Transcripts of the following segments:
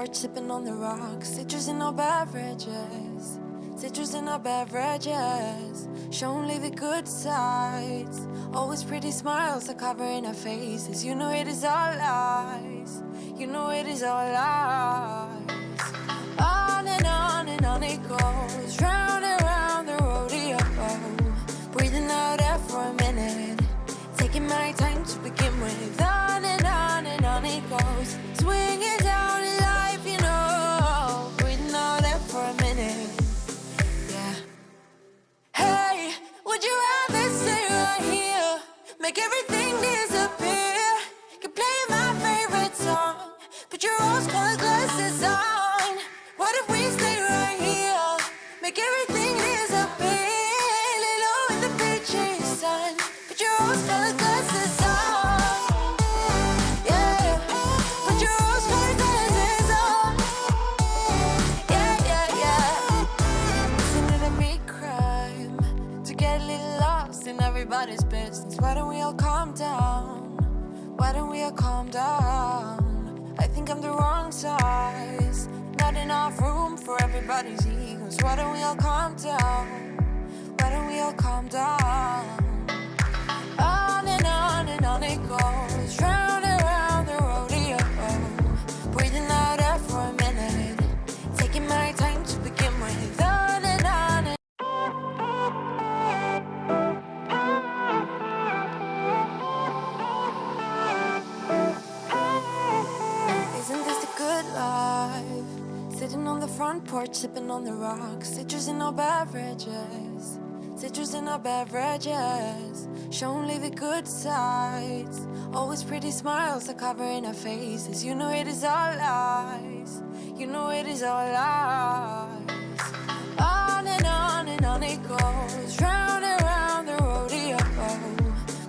porch, sipping on the rocks. Citrus in our beverages. Citrus in our beverages. Show only the good sides. Always pretty smiles are covering our faces. You know it is all lies. You know it is all lies. On and on it goes. Round and round the rodeo. Breathing out air for a minute. Taking my time to begin with. On and on it goes. Swinging down in life, you know. Breathing out air for a minute. Yeah. Hey, would you rather stay right here? Make everything disappear. Keep playing my favorite song. Put your rose-colored glasses on. What if we stay right here? Make everything disappear. Lay low in the beachy sun. Put your rose-colored glasses on. Yeah. Put your rose-colored glasses on. Yeah. Listening to me crime. To get a little lost in everybody's business. Why don't we all calm down? Why don't we all calm down? I think I'm the wrong size. Not enough room for everybody's egos. Why don't we all calm down? Why don't we all calm down? On and on it goes. Round and round the rodeo. Breathing out air for a minute. Taking my time to begin with. On and on. Isn't this the good life? Sitting on the front porch, sipping on the rocks. Citrus in our beverages. Citrus in our beverages. Show only the good sides. Always pretty smiles are covering our faces. You know it is all lies. You know it is all lies. On and on it goes. Round and round the rodeo.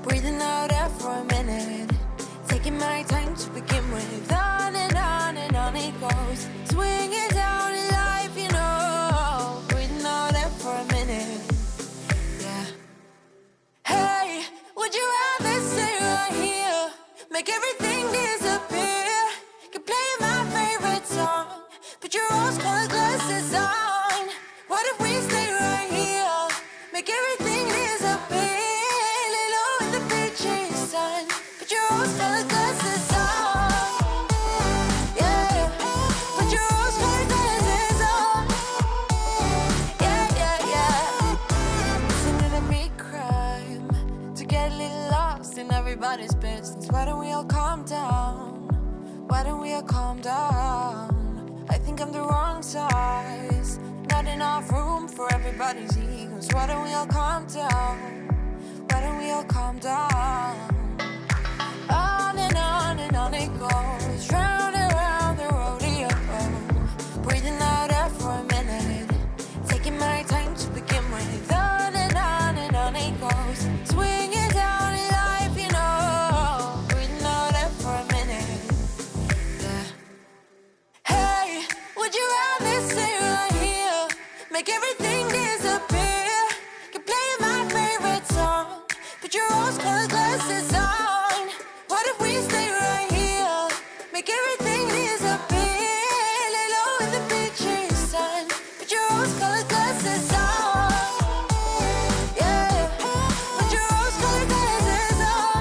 Breathing out air for a minute. Taking my time to begin with. On and on it goes. Swinging down in life, you know. Breathing out air for a minute. Yeah. Hey, would you rather stay right here? Make everything disappear. Keep playing my favorite song. Put your rose-colored glasses on. What if we stay right here? Make everything disappear. Lay low in the beachy sun. Put your rose-colored glasses on. Yeah. Put your rose-colored glasses on. Yeah. Listening to me crime. To get a little lost in everybody's business. Why don't we all calm down? Why don't we all calm down? I think I'm the wrong size. Not enough room for everybody's egos. Why don't we all calm down? Why don't we all calm down? On and on it goes. Round and round the rodeo. Breathing out air for a minute. Taking my time to begin with. On and on it goes. Swinging down in life, you know. Breathing out air for a minute. Yeah. Hey, would you rather stay right here? Make everything disappear. Keep playing my favorite song. Put your rose-colored glasses on. What if we stay right here? Make everything disappear. Lay low in the beachy sun. Put your rose-colored glasses on. Yeah. Put your rose-colored glasses on.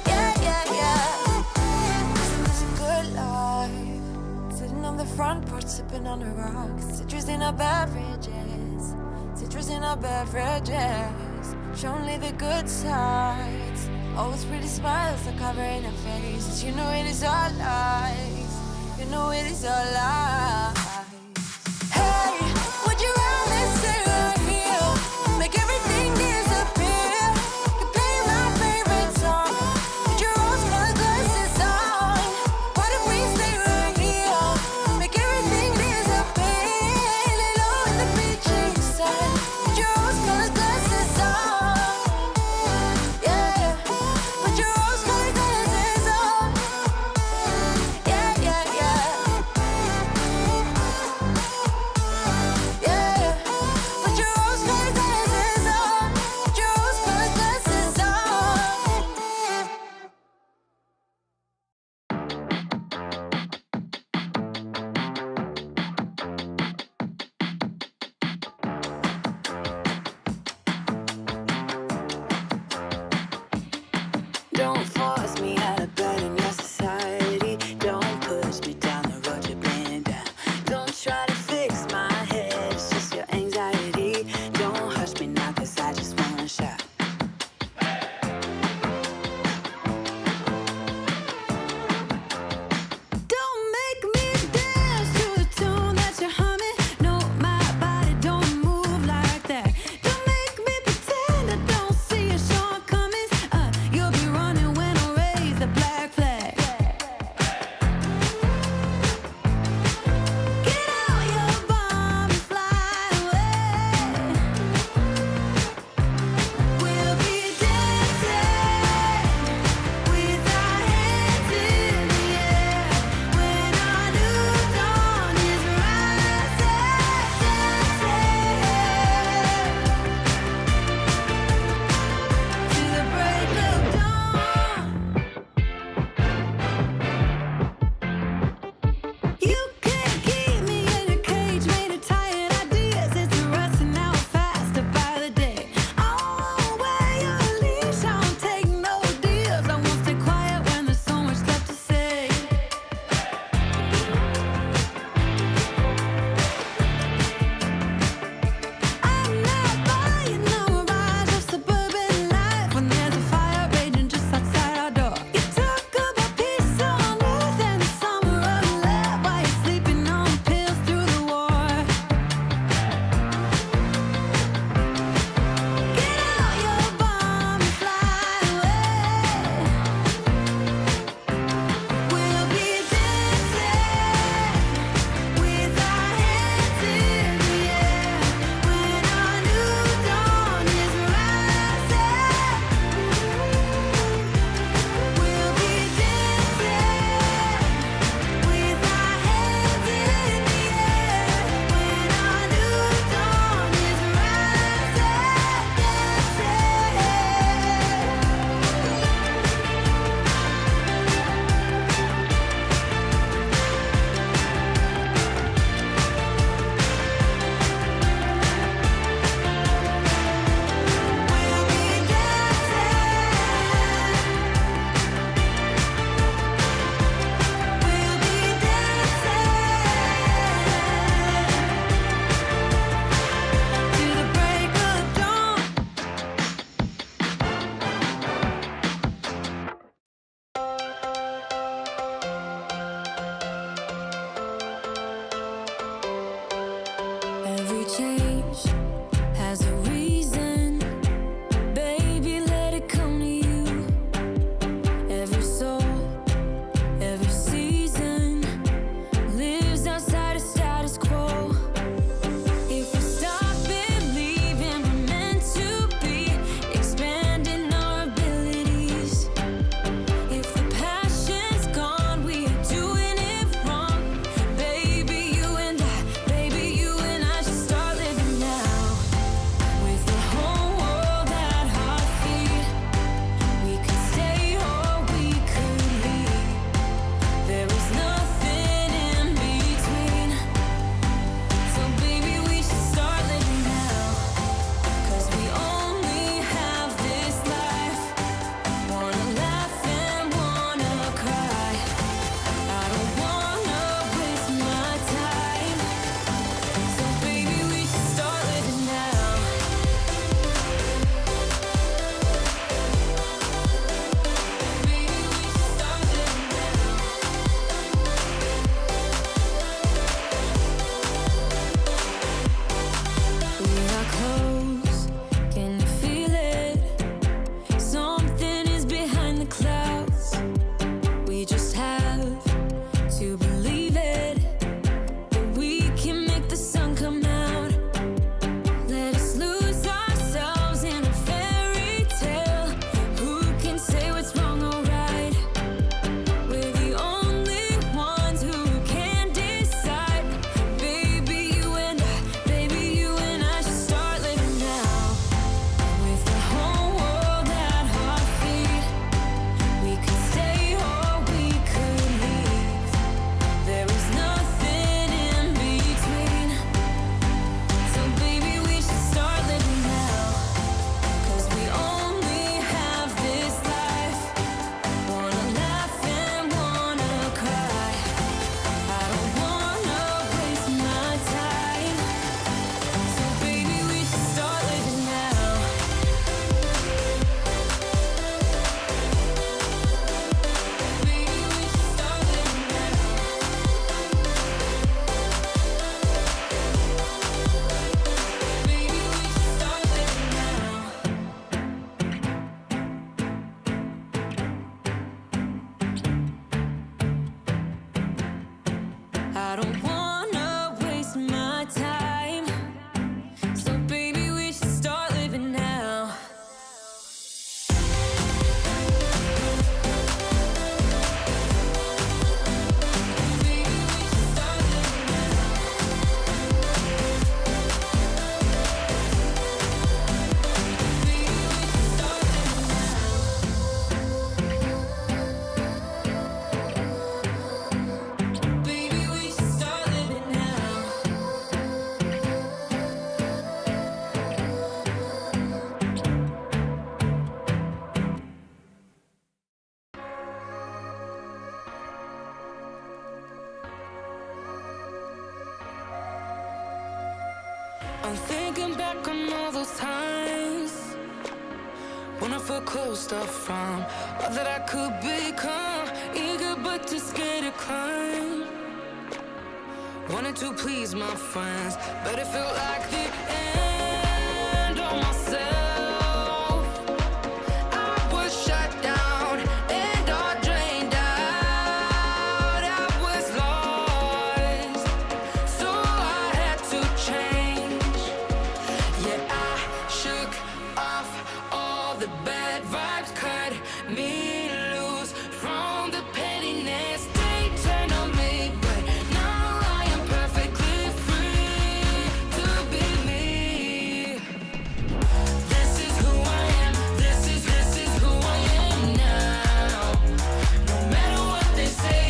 Yeah. Isn't this a good life? Sitting on the front porch, sipping on the rocks. Citrus in our beverages. Citrus in our beverages. Show only the good sides. Always pretty smiles are covering our faces. You know it is all lies. You know it is all lies. Hey, would you rather stay right here? Make everything disappear. Keep playing my favorite song. Put your rose-colored glasses on. What if we stay right here? Make everything disappear. Lay low in the beachy sun. Put your rose-colored glasses on. Yeah. Put your rose-colored glasses on. Yeah. try to fix my head. It's just your anxiety. Don't hush me now, 'cause I just wanna shout. Don't make me dance to the tune that you're humming. No, my body don't move like that. Don't make me pretend I don't see your shortcomings. You'll be running when I raise the black flag. Get out your bomb and fly away. We'll be dancing with our hands in the air when our new dawn is rising. To the break of dawn. You can't keep me in a cage made of tired ideas. It's rusting out faster by the day. I won't wear your leash, I won't take no deals. I won't stay quiet when there's so much left to say. I'm not buying no mirage of suburban life when there's a fire raging just outside our door. You talk about peace on earth and the summer of love while you're sleeping on pills through the war. Get out your bomb and fly away. We'll be dancing with our hands in the air when our new dawn is rising. We'll be dancing with our hands in the air when our new dawn is to the break of dawn. Every change has a reason. Baby, let it come to you. Every soul, every season lives outside of status quo. If we stop believing we're meant to be, expanding our abilities. If the passion's gone, we are doing it wrong. Baby, you and I should start living now. I'm thinking back on all those times when I felt closed off from all that I could become. Eager but too scared to climb. Wanted to please my friends, but it felt like the end of myself. I was shut down and all drained out. I was lost, so I had to change. Yeah, I shook off all the bad vibes, cut me loose from the pettiness they turned on me. But now I am perfectly free to be me. This is who I am. This is who I am now. No matter what they say,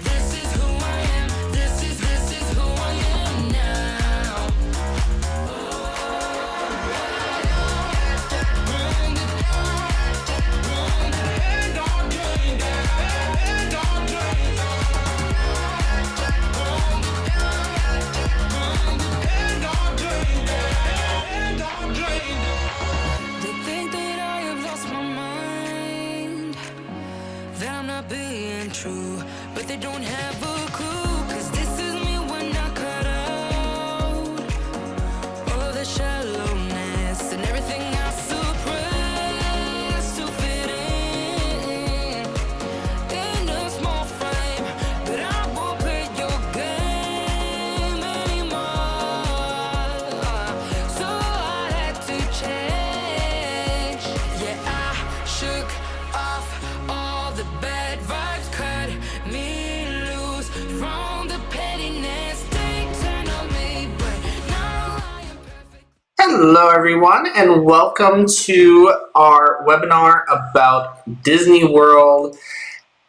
this is who I am. This is who I am now. They think that I have lost my mind, that I'm not being true, but they don't have a clue. 'Cause this is me when I cut out all of the shallowness and everything I suppress to fit in a small frame. But I won't play your game anymore, so I had to change. Yeah, I shook off all the bad vibes, cut me loose from the pettiness they turned on me. But now I am perfect. Hello, everyone, and welcome to our webinar about Disney World.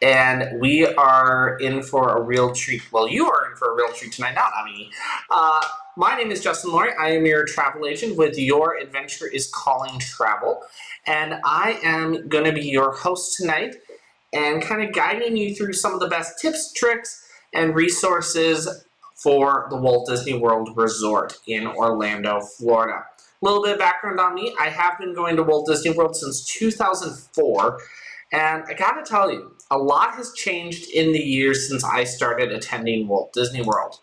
And we are in for a real treat. Well, you are in for a real treat tonight, not me. My name is Justin Laurie. I am your travel agent with Your Adventure is Calling Travel. And I am going to be your host tonight and kind of guiding you through some of the best tips, tricks, and resources for the Walt Disney World Resort in Orlando, Florida. A little bit of background on me. I have been going to Walt Disney World since 2004, and I gotta tell you, a lot has changed in the years since I started attending Walt Disney World.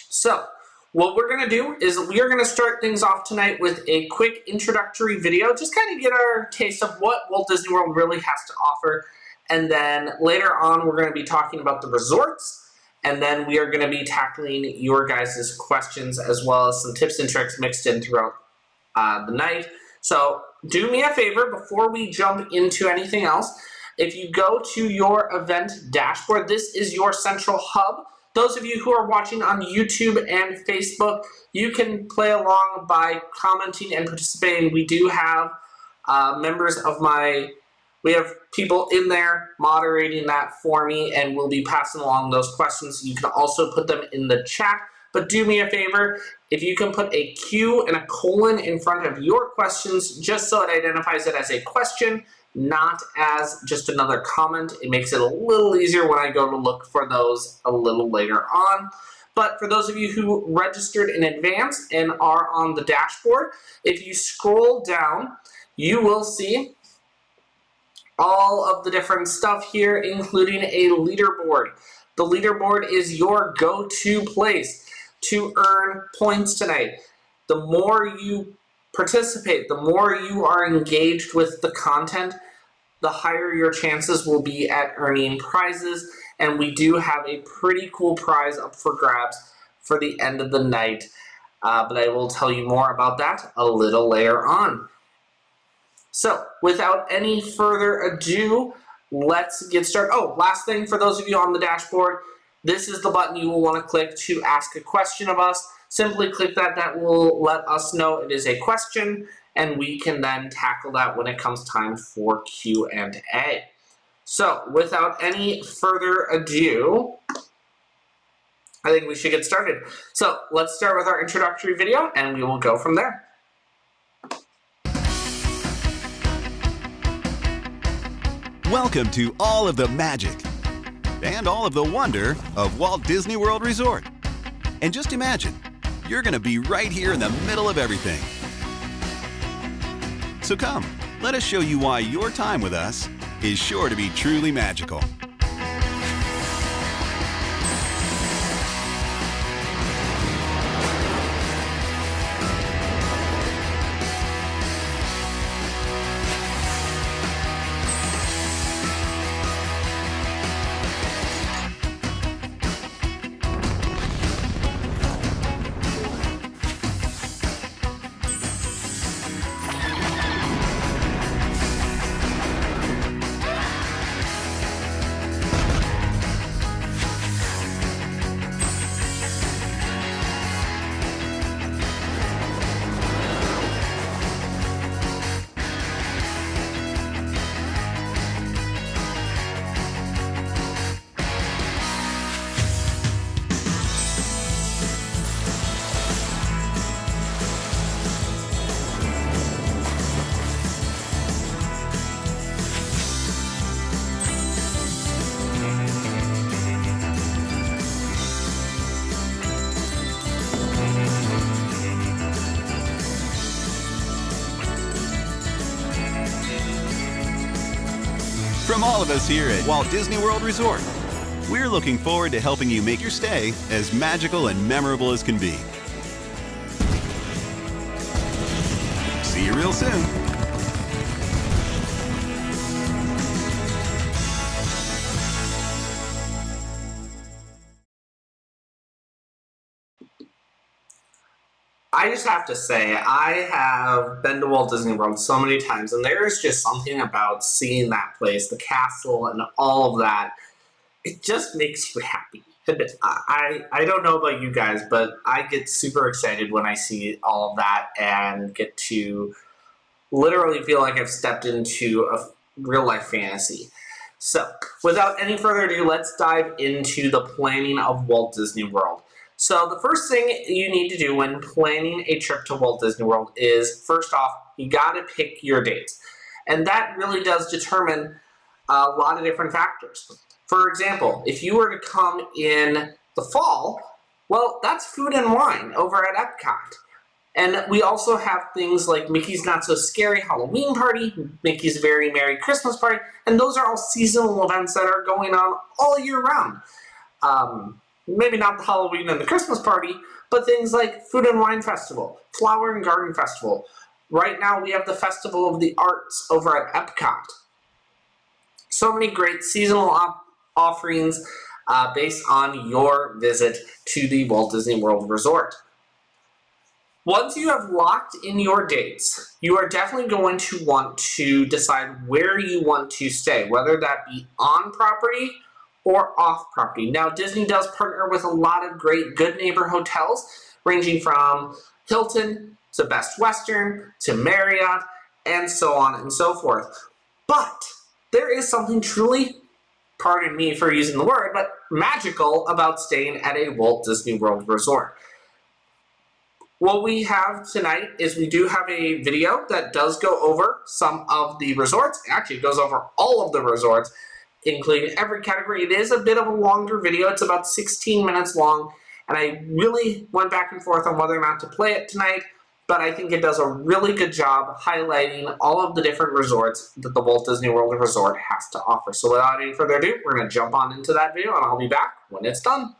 So, what we're going to do is we are going to start things off tonight with a quick introductory video, just kind of get our taste of what Walt Disney World really has to offer. And then later on, we're going to be talking about the resorts, and then we are going to be tackling your guys' questions as well as some tips and tricks mixed in throughout the night. So do me a favor before we jump into anything else. If you go to your event dashboard, this is your central hub. Those of you who are watching on YouTube and Facebook, you can play along by commenting and participating. We do have members of we have people in there moderating that for me, and we'll be passing along those questions. You can also put them in the chat, but do me a favor, if you can put a Q and a colon in front of your questions, just so it identifies it as a question, not as just another comment. It makes it a little easier when I go to look for those a little later on. But for those of you who registered in advance and are on the dashboard, if you scroll down, you will see all of the different stuff here, including a leaderboard. The leaderboard is your go-to place to earn points tonight. The more you participate, the more you are engaged with the content, the higher your chances will be at earning prizes. And we do have a pretty cool prize up for grabs for the end of the night. But I will tell you more about that a little later on. So, without any further ado, let's get started. Oh, last thing for those of you on the dashboard, this is the button you will want to click to ask a question of us. Simply click that. That will let us know it is a question, and we can then tackle that when it comes time for Q&A. So, without any further ado, I think we should get started. So, let's start with our introductory video, and we will go from there. Welcome to all of the magic and all of the wonder of Walt Disney World Resort. And just imagine, you're going to be right here in the middle of everything. So come, let us show you why your time with us is sure to be truly magical. From all of us here at Walt Disney World Resort, we're looking forward to helping you make your stay as magical and memorable as can be. See you real soon. I just have to say, I have been to Walt Disney World so many times, and there is just something about seeing that place, the castle, and all of that. It just makes you happy. I don't know about you guys, but I get super excited when I see all of that and get to literally feel like I've stepped into a real-life fantasy. So, without any further ado, let's dive into the planning of Walt Disney World. So the first thing you need to do when planning a trip to Walt Disney World is, first off, you got to pick your dates. And that really does determine a lot of different factors. For example, if you were to come in the fall, well, that's food and wine over at Epcot. And we also have things like Mickey's Not So Scary Halloween Party, Mickey's Very Merry Christmas Party, and those are all seasonal events that are going on all year round. Maybe not the Halloween and the Christmas party, but things like Food and Wine Festival, Flower and Garden Festival. Right now we have the Festival of the Arts over at Epcot. So many great seasonal offerings based on your visit to the Walt Disney World Resort. Once you have locked in your dates, you are definitely going to want to decide where you want to stay, whether that be on property or off property. Now, Disney does partner with a lot of great Good Neighbor hotels, ranging from Hilton to Best Western to Marriott, and so on and so forth. But there is something truly, pardon me for using the word, but magical about staying at a Walt Disney World resort. What we have tonight is we do have a video that does go over some of the resorts. Actually, it goes over all of the resorts, including every category. It is a bit of a longer video. It's about 16 minutes long, and I really went back and forth on whether or not to play it tonight, but I think it does a really good job highlighting all of the different resorts that the Walt Disney World Resort has to offer. So without any further ado, we're going to jump on into that video, and I'll be back when it's done.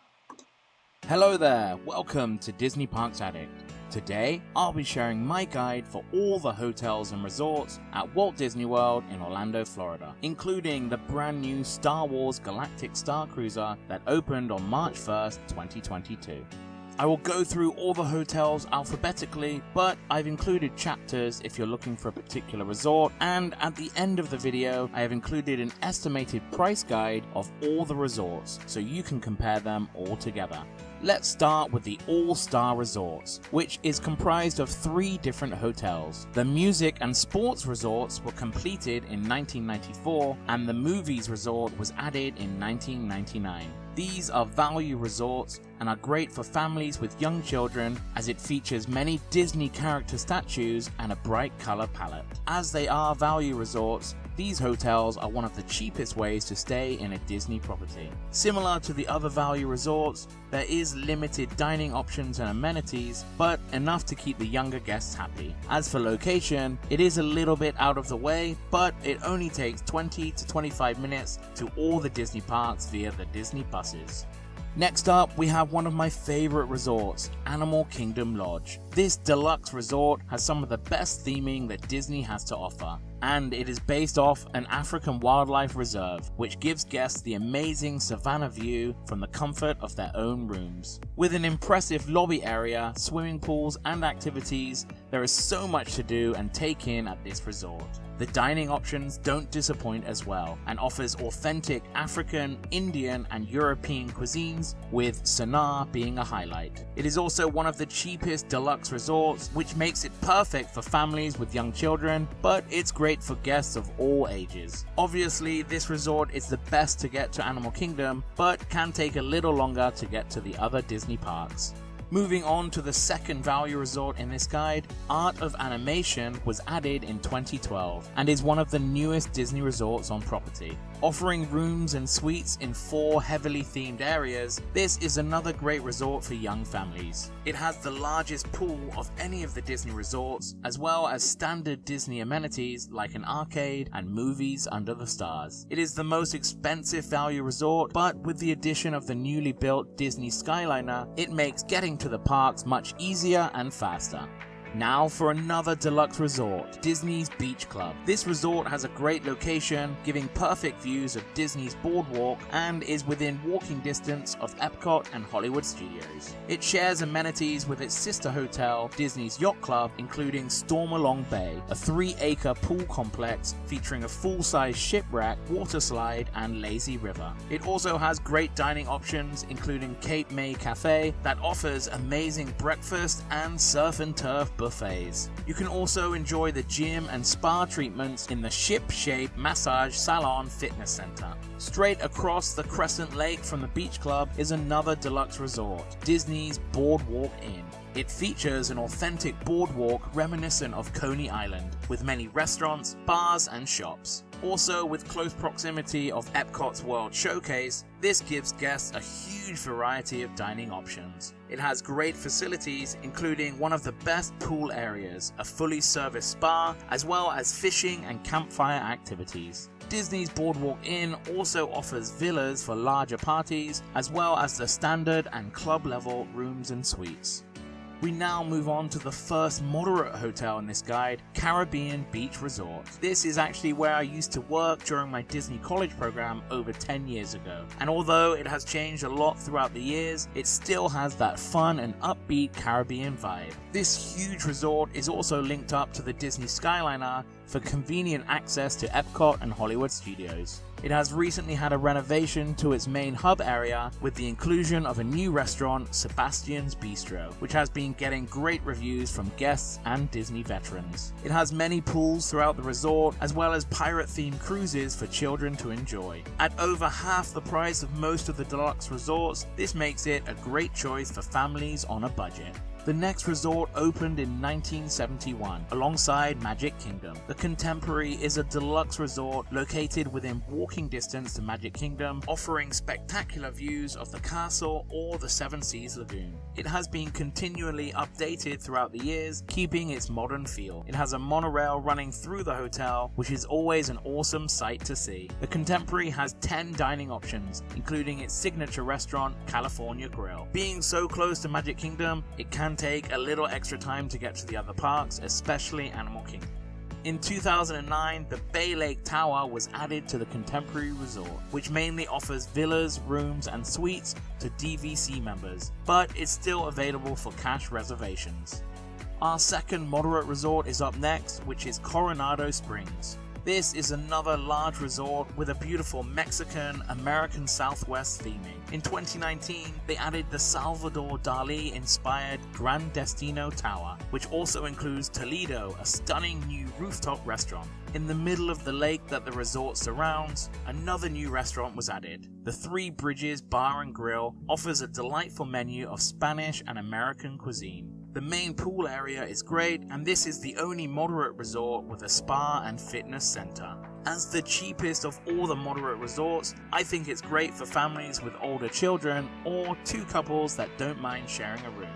Hello there, welcome to Disney Parks Addict. Today, I'll be sharing my guide for all the hotels and resorts at Walt Disney World in Orlando, Florida, including the brand new Star Wars Galactic Star Cruiser that opened on March 1st, 2022. I will go through all the hotels alphabetically, but I've included chapters if you're looking for a particular resort, and at the end of the video, I have included an estimated price guide of all the resorts, so you can compare them all together. Let's start with the All-Star Resorts, which is comprised of 3 different hotels. The Music and Sports Resorts were completed in 1994, and the Movies Resort was added in 1999. These are value resorts and are great for families with young children as it features many Disney character statues and a bright color palette. As they are value resorts, these hotels are one of the cheapest ways to stay in a Disney property. Similar to the other value resorts, there is limited dining options and amenities, but enough to keep the younger guests happy. As for location, it is a little bit out of the way, but it only takes 20 to 25 minutes to all the Disney parks via the Disney buses. Next up, we have one of my favorite resorts, Animal Kingdom Lodge. This deluxe resort has some of the best theming that Disney has to offer, and it is based off an African wildlife reserve, which gives guests the amazing savannah view from the comfort of their own rooms. With an impressive lobby area, swimming pools, and activities, there is so much to do and take in at this resort. The dining options don't disappoint as well, and offers authentic African, Indian, and European cuisines, with Sanaa being a highlight. It is also one of the cheapest deluxe resorts, which makes it perfect for families with young children, but it's great for guests of all ages. Obviously, this resort is the best to get to Animal Kingdom, but can take a little longer to get to the other Disney parks. Moving on to the second value resort in this guide, Art of Animation was added in 2012 and is one of the newest Disney resorts on property. Offering rooms and suites in 4 heavily themed areas, this is another great resort for young families. It has the largest pool of any of the Disney resorts, as well as standard Disney amenities like an arcade and movies under the stars. It is the most expensive value resort, but with the addition of the newly built Disney Skyliner, it makes getting to the parks much easier and faster. Now for another deluxe resort, Disney's Beach Club. This resort has a great location, giving perfect views of Disney's boardwalk, and is within walking distance of Epcot and Hollywood Studios. It shares amenities with its sister hotel, Disney's Yacht Club, including Stormalong Bay, a 3-acre pool complex featuring a full-size shipwreck, water slide, and lazy river. It also has great dining options, including Cape May Cafe, that offers amazing breakfast and surf and turf buffets. You can also enjoy the gym and spa treatments in the Ship Shape Massage Salon Fitness Center. Straight across the Crescent Lake from the Beach Club is another deluxe resort, Disney's Boardwalk Inn. It features an authentic boardwalk reminiscent of Coney Island, with many restaurants, bars, and shops. Also, with close proximity of Epcot's World Showcase, this gives guests a huge variety of dining options. It has great facilities, including one of the best pool areas, a fully serviced spa, as well as fishing and campfire activities. Disney's Boardwalk Inn also offers villas for larger parties, as well as the standard and club level rooms and suites. We now move on to the first moderate hotel in this guide, Caribbean Beach Resort. This is actually where I used to work during my Disney College program over 10 years ago. And although it has changed a lot throughout the years, it still has that fun and upbeat Caribbean vibe. This huge resort is also linked up to the Disney Skyliner for convenient access to Epcot and Hollywood Studios. It has recently had a renovation to its main hub area with the inclusion of a new restaurant, Sebastian's Bistro, which has been getting great reviews from guests and Disney veterans. It has many pools throughout the resort, as well as pirate-themed cruises for children to enjoy. At over half the price of most of the deluxe resorts, this makes it a great choice for families on a budget. The next resort opened in 1971 alongside Magic Kingdom. The Contemporary is a deluxe resort located within walking distance to Magic Kingdom, offering spectacular views of the castle or the Seven Seas Lagoon. It has been continually updated throughout the years, keeping its modern feel. It has a monorail running through the hotel, which is always an awesome sight to see. The Contemporary has 10 dining options, including its signature restaurant, California Grill. Being so close to Magic Kingdom, it can take a little extra time to get to the other parks, especially Animal Kingdom. In 2009, the Bay Lake Tower was added to the Contemporary Resort, which mainly offers villas, rooms, and suites to DVC members, but it's still available for cash reservations. Our second moderate resort is up next, which is Coronado Springs. This is another large resort with a beautiful Mexican American Southwest theming. In 2019, they added the Salvador Dali inspired Gran Destino Tower, which also includes Toledo, a stunning new rooftop restaurant. In the middle of the lake that the resort surrounds, another new restaurant was added. The Three Bridges Bar and Grill offers a delightful menu of Spanish and American cuisine. The main pool area is great, and this is the only moderate resort with a spa and fitness center. As the cheapest of all the moderate resorts, I think it's great for families with older children or two couples that don't mind sharing a room.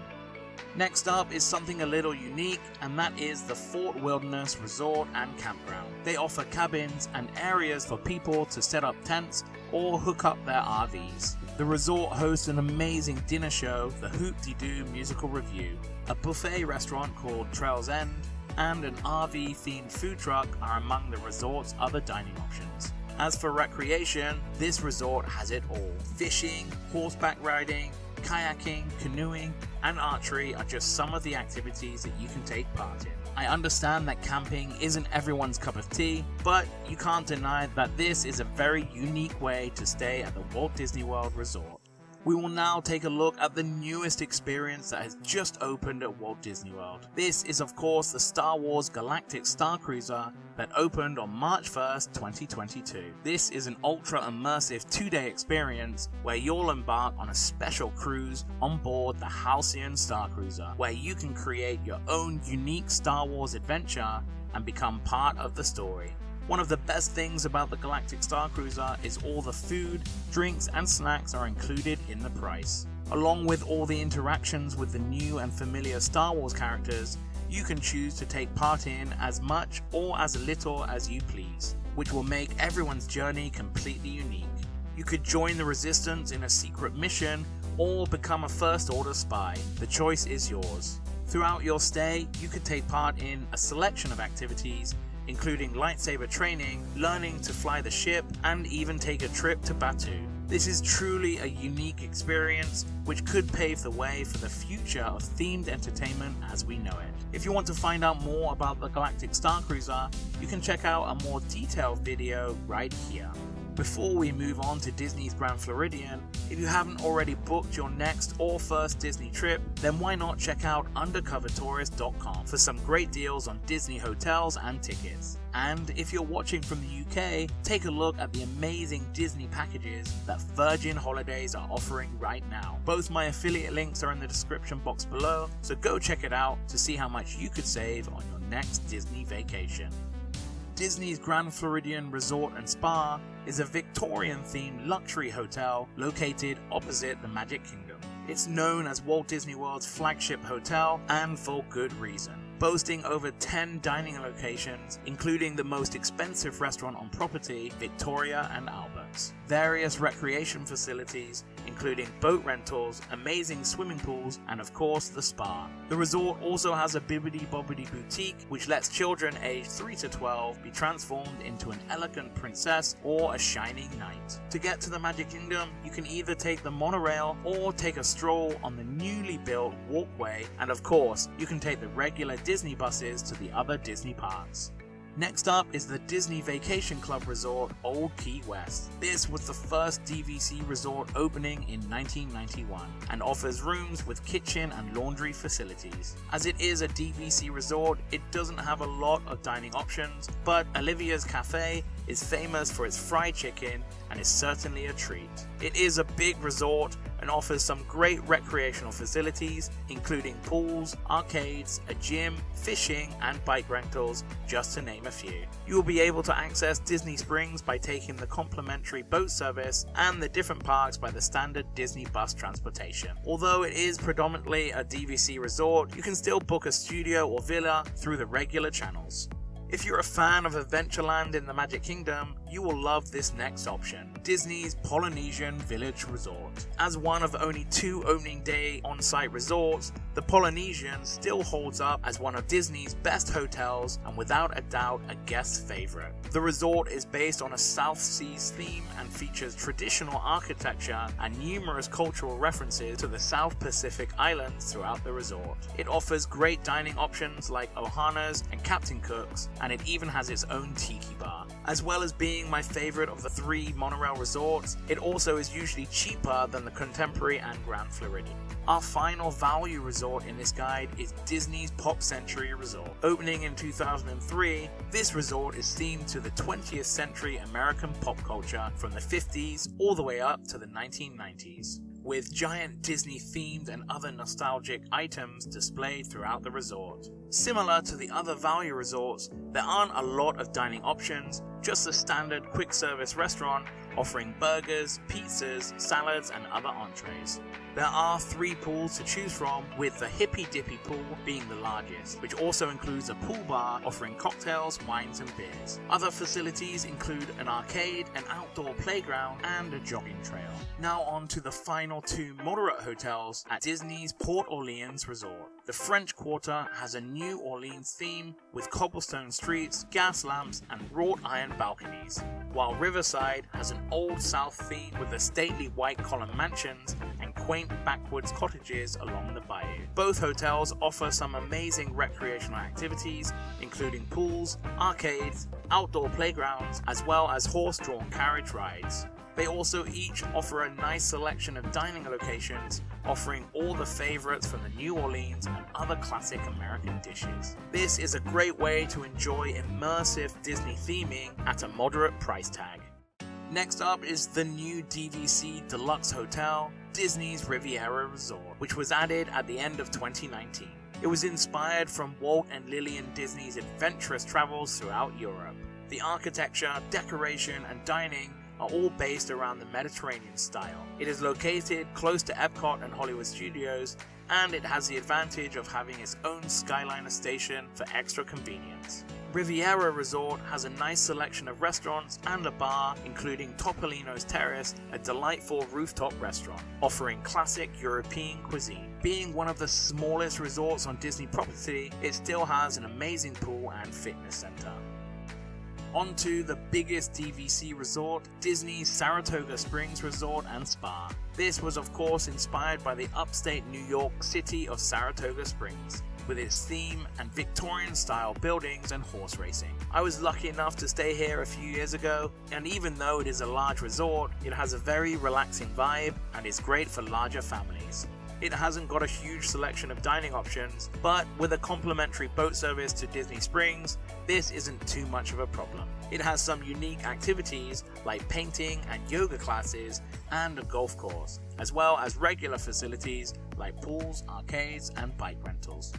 Next up is something a little unique, and that is the Fort Wilderness Resort and Campground. They offer cabins and areas for people to set up tents or hook up their RVs. The resort hosts an amazing dinner show, the Hoop-de-Doo Musical Review, a buffet restaurant called Trail's End, and an RV-themed food truck are among the resort's other dining options. As for recreation, this resort has it all. Fishing, horseback riding, kayaking, canoeing, and archery are just some of the activities that you can take part in. I understand that camping isn't everyone's cup of tea, but you can't deny that this is a very unique way to stay at the Walt Disney World Resort. We will now take a look at the newest experience that has just opened at Walt Disney World. This is of course the Star Wars Galactic Star Cruiser that opened on March 1st, 2022. This is an ultra immersive 2-day experience where you'll embark on a special cruise on board the Halcyon Star Cruiser, where you can create your own unique Star Wars adventure and become part of the story. One of the best things about the Galactic Star Cruiser is all the food, drinks, and snacks are included in the price. Along with all the interactions with the new and familiar Star Wars characters, you can choose to take part in as much or as little as you please, which will make everyone's journey completely unique. You could join the Resistance in a secret mission or become a First Order spy. The choice is yours. Throughout your stay, you could take part in a selection of activities including lightsaber training, learning to fly the ship, and even take a trip to Batuu. This is truly a unique experience which could pave the way for the future of themed entertainment as we know it. If you want to find out more about the Galactic Star Cruiser, you can check out a more detailed video right here. Before we move on to Disney's Grand Floridian, if you haven't already booked your next or first Disney trip, then why not check out undercovertourist.com for some great deals on Disney hotels and tickets. And if you're watching from the UK, take a look at the amazing Disney packages that Virgin Holidays are offering right now. Both my affiliate links are in the description box below, so go check it out to see how much you could save on your next Disney vacation. Disney's Grand Floridian Resort and Spa is a Victorian-themed luxury hotel located opposite the Magic Kingdom. It's known as Walt Disney World's flagship hotel, and for good reason. Boasting over 10 dining locations, including the most expensive restaurant on property, Victoria and Albert's. Various recreation facilities, including boat rentals, amazing swimming pools, and of course the spa. The resort also has a Bibbidi Bobbidi boutique, which lets children aged 3 to 12 be transformed into an elegant princess or a shining knight. To get to the Magic Kingdom, you can either take the monorail or take a stroll on the newly built walkway, and of course, you can take the regular Disney buses to the other Disney parks. Next up is the Disney Vacation Club Resort, Old Key West. This was the first DVC resort opening in 1991 and offers rooms with kitchen and laundry facilities. As it is a DVC resort, it doesn't have a lot of dining options, but Olivia's Cafe is famous for its fried chicken and is certainly a treat. It is a big resort and offers some great recreational facilities, including pools, arcades, a gym, fishing, and bike rentals, just to name a few. You will be able to access Disney Springs by taking the complimentary boat service and the different parks by the standard Disney bus transportation. Although it is predominantly a DVC resort, you can still book a studio or villa through the regular channels. If you're a fan of Adventureland in the Magic Kingdom, you will love this next option, Disney's Polynesian Village Resort. As one of only 2 opening day on-site resorts, the Polynesian still holds up as one of Disney's best hotels and without a doubt a guest favorite. The resort is based on a South Seas theme and features traditional architecture and numerous cultural references to the South Pacific Islands throughout the resort. It offers great dining options like Ohana's and Captain Cook's, and it even has its own tiki bar. As well as being my favorite of the 3 monorail resorts, it also is usually cheaper than the Contemporary and Grand Floridian. Our final value resort in this guide is Disney's Pop Century Resort. Opening in 2003, this resort is themed to the 20th century American pop culture from the 50s all the way up to the 1990s, with giant Disney themed and other nostalgic items displayed throughout the resort. Similar to the other value resorts, there aren't a lot of dining options, just a standard quick service restaurant offering burgers, pizzas, salads and other entrees. There are 3 pools to choose from, with the Hippy Dippy pool being the largest, which also includes a pool bar offering cocktails, wines and beers. Other facilities include an arcade, an outdoor playground and a jogging trail. Now on to the final 2 moderate hotels at Disney's Port Orleans Resort. The French Quarter has a New Orleans theme with cobblestone streets, gas lamps and wrought iron balconies, while Riverside has an Old South theme with the stately white column mansions and quaint backwoods cottages along the bayou. Both hotels offer some amazing recreational activities, including pools, arcades, outdoor playgrounds, as well as horse-drawn carriage rides. They also each offer a nice selection of dining locations, offering all the favorites from the New Orleans and other classic American dishes. This is a great way to enjoy immersive Disney theming at a moderate price tag. Next up is the new DVC Deluxe Hotel, Disney's Riviera Resort, which was added at the end of 2019. It was inspired from Walt and Lillian Disney's adventurous travels throughout Europe. The architecture, decoration, and dining are all based around the Mediterranean style. It is located close to Epcot and Hollywood Studios, and it has the advantage of having its own Skyliner station for extra convenience. Riviera Resort has a nice selection of restaurants and a bar, including Topolino's Terrace, a delightful rooftop restaurant, offering classic European cuisine. Being one of the smallest resorts on Disney property, it still has an amazing pool and fitness center. Onto the biggest DVC resort, Disney's Saratoga Springs Resort and Spa. This was of course inspired by the upstate New York city of Saratoga Springs, with its theme and Victorian style buildings and horse racing. I was lucky enough to stay here a few years ago, and even though it is a large resort, it has a very relaxing vibe and is great for larger families. It hasn't got a huge selection of dining options, but with a complimentary boat service to Disney Springs, this isn't too much of a problem. It has some unique activities like painting and yoga classes and a golf course, as well as regular facilities like pools, arcades and bike rentals.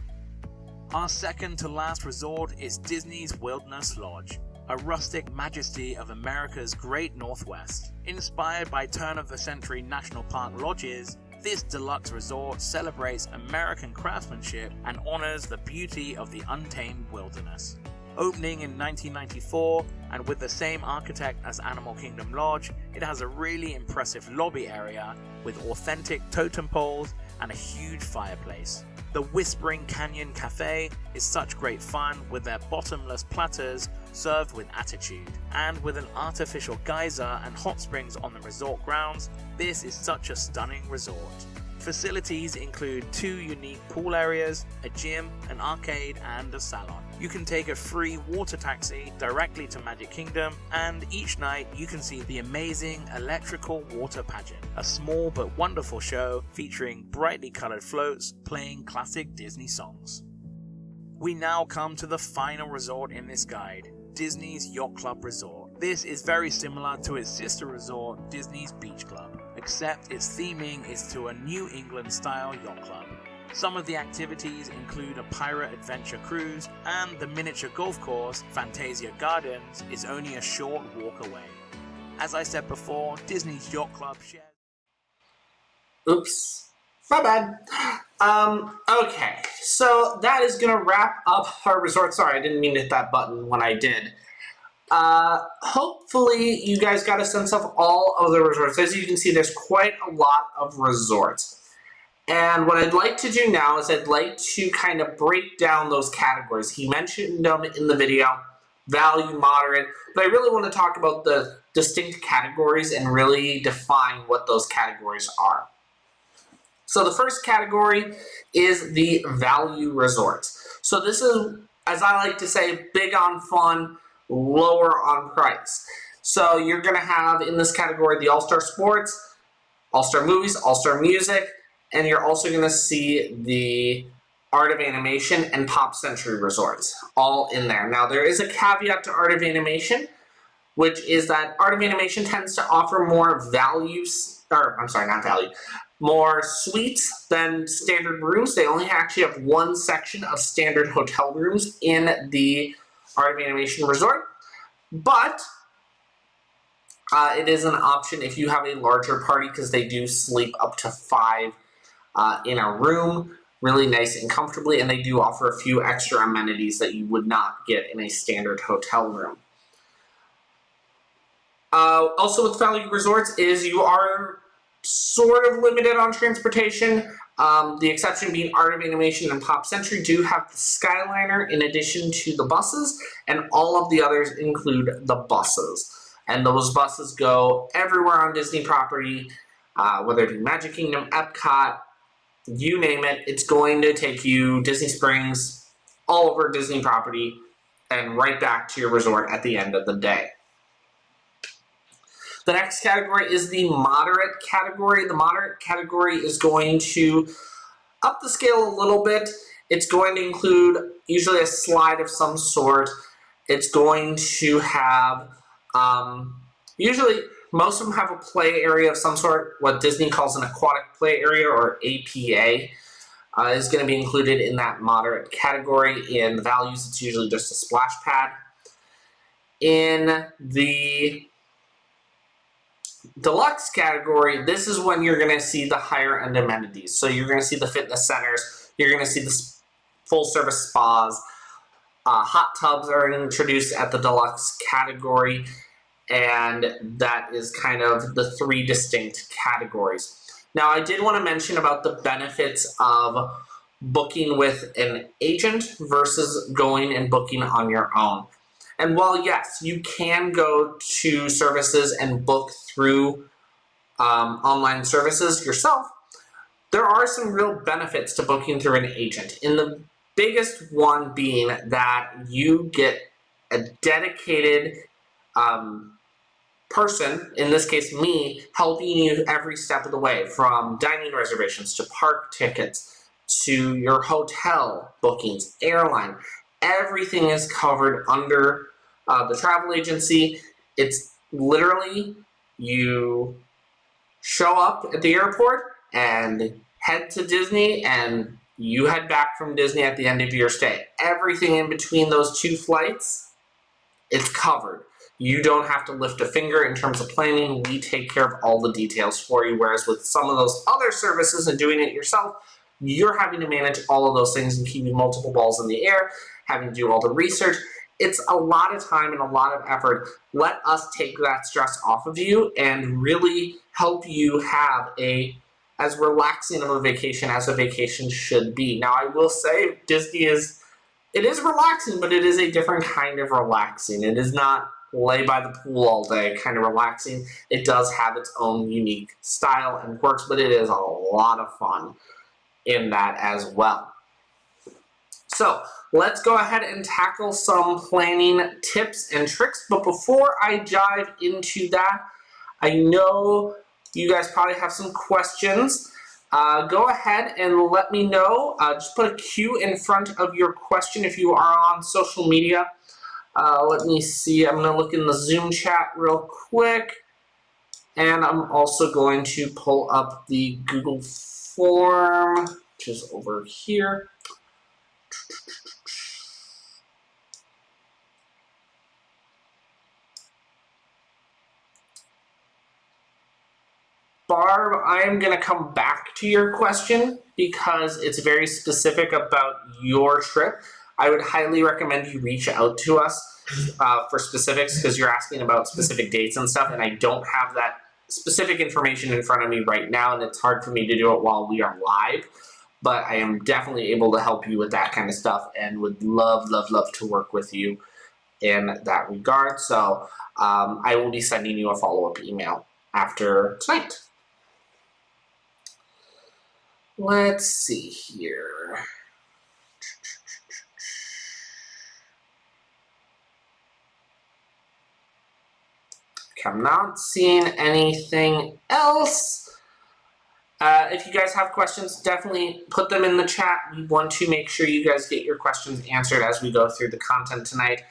Our second to last resort is Disney's Wilderness Lodge, a rustic majesty of America's Great Northwest. Inspired by turn-of-the-century national park lodges, this deluxe resort celebrates American craftsmanship and honors the beauty of the untamed wilderness. Opening in 1994 and with the same architect as Animal Kingdom Lodge, it has a really impressive lobby area with authentic totem poles and a huge fireplace. The Whispering Canyon Cafe is such great fun with their bottomless platters served with attitude. And with an artificial geyser and hot springs on the resort grounds, this is such a stunning resort. Facilities include 2 unique pool areas, a gym, an arcade, and a salon. You can take a free water taxi directly to Magic Kingdom, and each night you can see the amazing electrical water pageant, a small but wonderful show featuring brightly colored floats playing classic Disney songs. We now come to the final resort in this guide, Disney's Yacht Club Resort. This is very similar to its sister resort, Disney's Beach Club, except its theming is to a New England style yacht club. Some of the activities include a pirate adventure cruise, and the miniature golf course, Fantasia Gardens, is only a short walk away. As I said before, Disney's Yacht Club shares... Oops. My bad. Okay, so that is gonna wrap up our resort. Sorry, I didn't mean to hit that button when I did. Hopefully you guys got a sense of all of the resorts. As you can see, there's quite a lot of resorts. And what I'd like to do now is I'd like to kind of break down those categories. He mentioned them in the video, value, moderate, but I really want to talk about the distinct categories and really define what those categories are. So the first category is the value resorts. So this is, as I like to say, big on fun, lower on price. So you're going to have in this category the All-Star Sports, All-Star Movies, All-Star Music, and you're also going to see the Art of Animation and Pop Century resorts all in there. Now there is a caveat to Art of Animation, which is that Art of Animation tends to offer more more suites than standard rooms. They only actually have one section of standard hotel rooms in the Art of Animation resort, but it is an option if you have a larger party because they do sleep up to 5 in a room, really nice and comfortably, and they do offer a few extra amenities that you would not get in a standard hotel room. Also with value resorts is you are sort of limited on transportation. The exception being Art of Animation and Pop Century do have the Skyliner in addition to the buses, and all of the others include the buses. And those buses go everywhere on Disney property, whether it be Magic Kingdom, Epcot, you name it, it's going to take you Disney Springs, all over Disney property, and right back to your resort at the end of the day. The next category is the moderate category. The moderate category is going to up the scale a little bit. It's going to include usually a slide of some sort. It's going to have, usually most of them have a play area of some sort, what Disney calls an aquatic play area, or APA, is going to be included in that moderate category. In the values, it's usually just a splash pad. In the deluxe category, this is when you're going to see the higher end amenities. So you're going to see the fitness centers, you're going to see the full service spas, hot tubs are introduced at the deluxe category, and that is kind of the 3 distinct categories. Now I did want to mention about the benefits of booking with an agent versus going and booking on your own. And while yes, you can go to services and book through online services yourself, there are some real benefits to booking through an agent. And the biggest one being that you get a dedicated person, in this case me, helping you every step of the way, from dining reservations to park tickets to your hotel bookings, airline. Everything is covered under the travel agency. It's literally you show up at the airport and head to Disney, and you head back from Disney at the end of your stay. Everything in between those 2 flights, it's covered. You don't have to lift a finger in terms of planning. We take care of all the details for you, whereas with some of those other services and doing it yourself, you're having to manage all of those things and keeping multiple balls in the air, having to do all the research. It's a lot of time and a lot of effort. Let us take that stress off of you and really help you have as relaxing of a vacation as a vacation should be. Now I will say Disney it is relaxing, but it is a different kind of relaxing. It is not lay by the pool all day kind of relaxing. It does have its own unique style and quirks, but it is a lot of fun in that as well. So let's go ahead and tackle some planning tips and tricks. But before I dive into that, I know you guys probably have some questions. Go ahead and let me know. Just put a Q in front of your question if you are on social media. Let me see. I'm going to look in the Zoom chat real quick. And I'm also going to pull up the Google form, which is over here. Barb, I am going to come back to your question because it's very specific about your trip. I would highly recommend you reach out to us for specifics because you're asking about specific dates and stuff, and I don't have that specific information in front of me right now, and it's hard for me to do it while we are live. But I am definitely able to help you with that kind of stuff, and would love to work with you in that regard. So I will be sending you a follow-up email after tonight. Let's see here. Okay, I'm not seeing anything else. If you guys have questions, definitely put them in the chat. We want to make sure you guys get your questions answered as we go through the content tonight.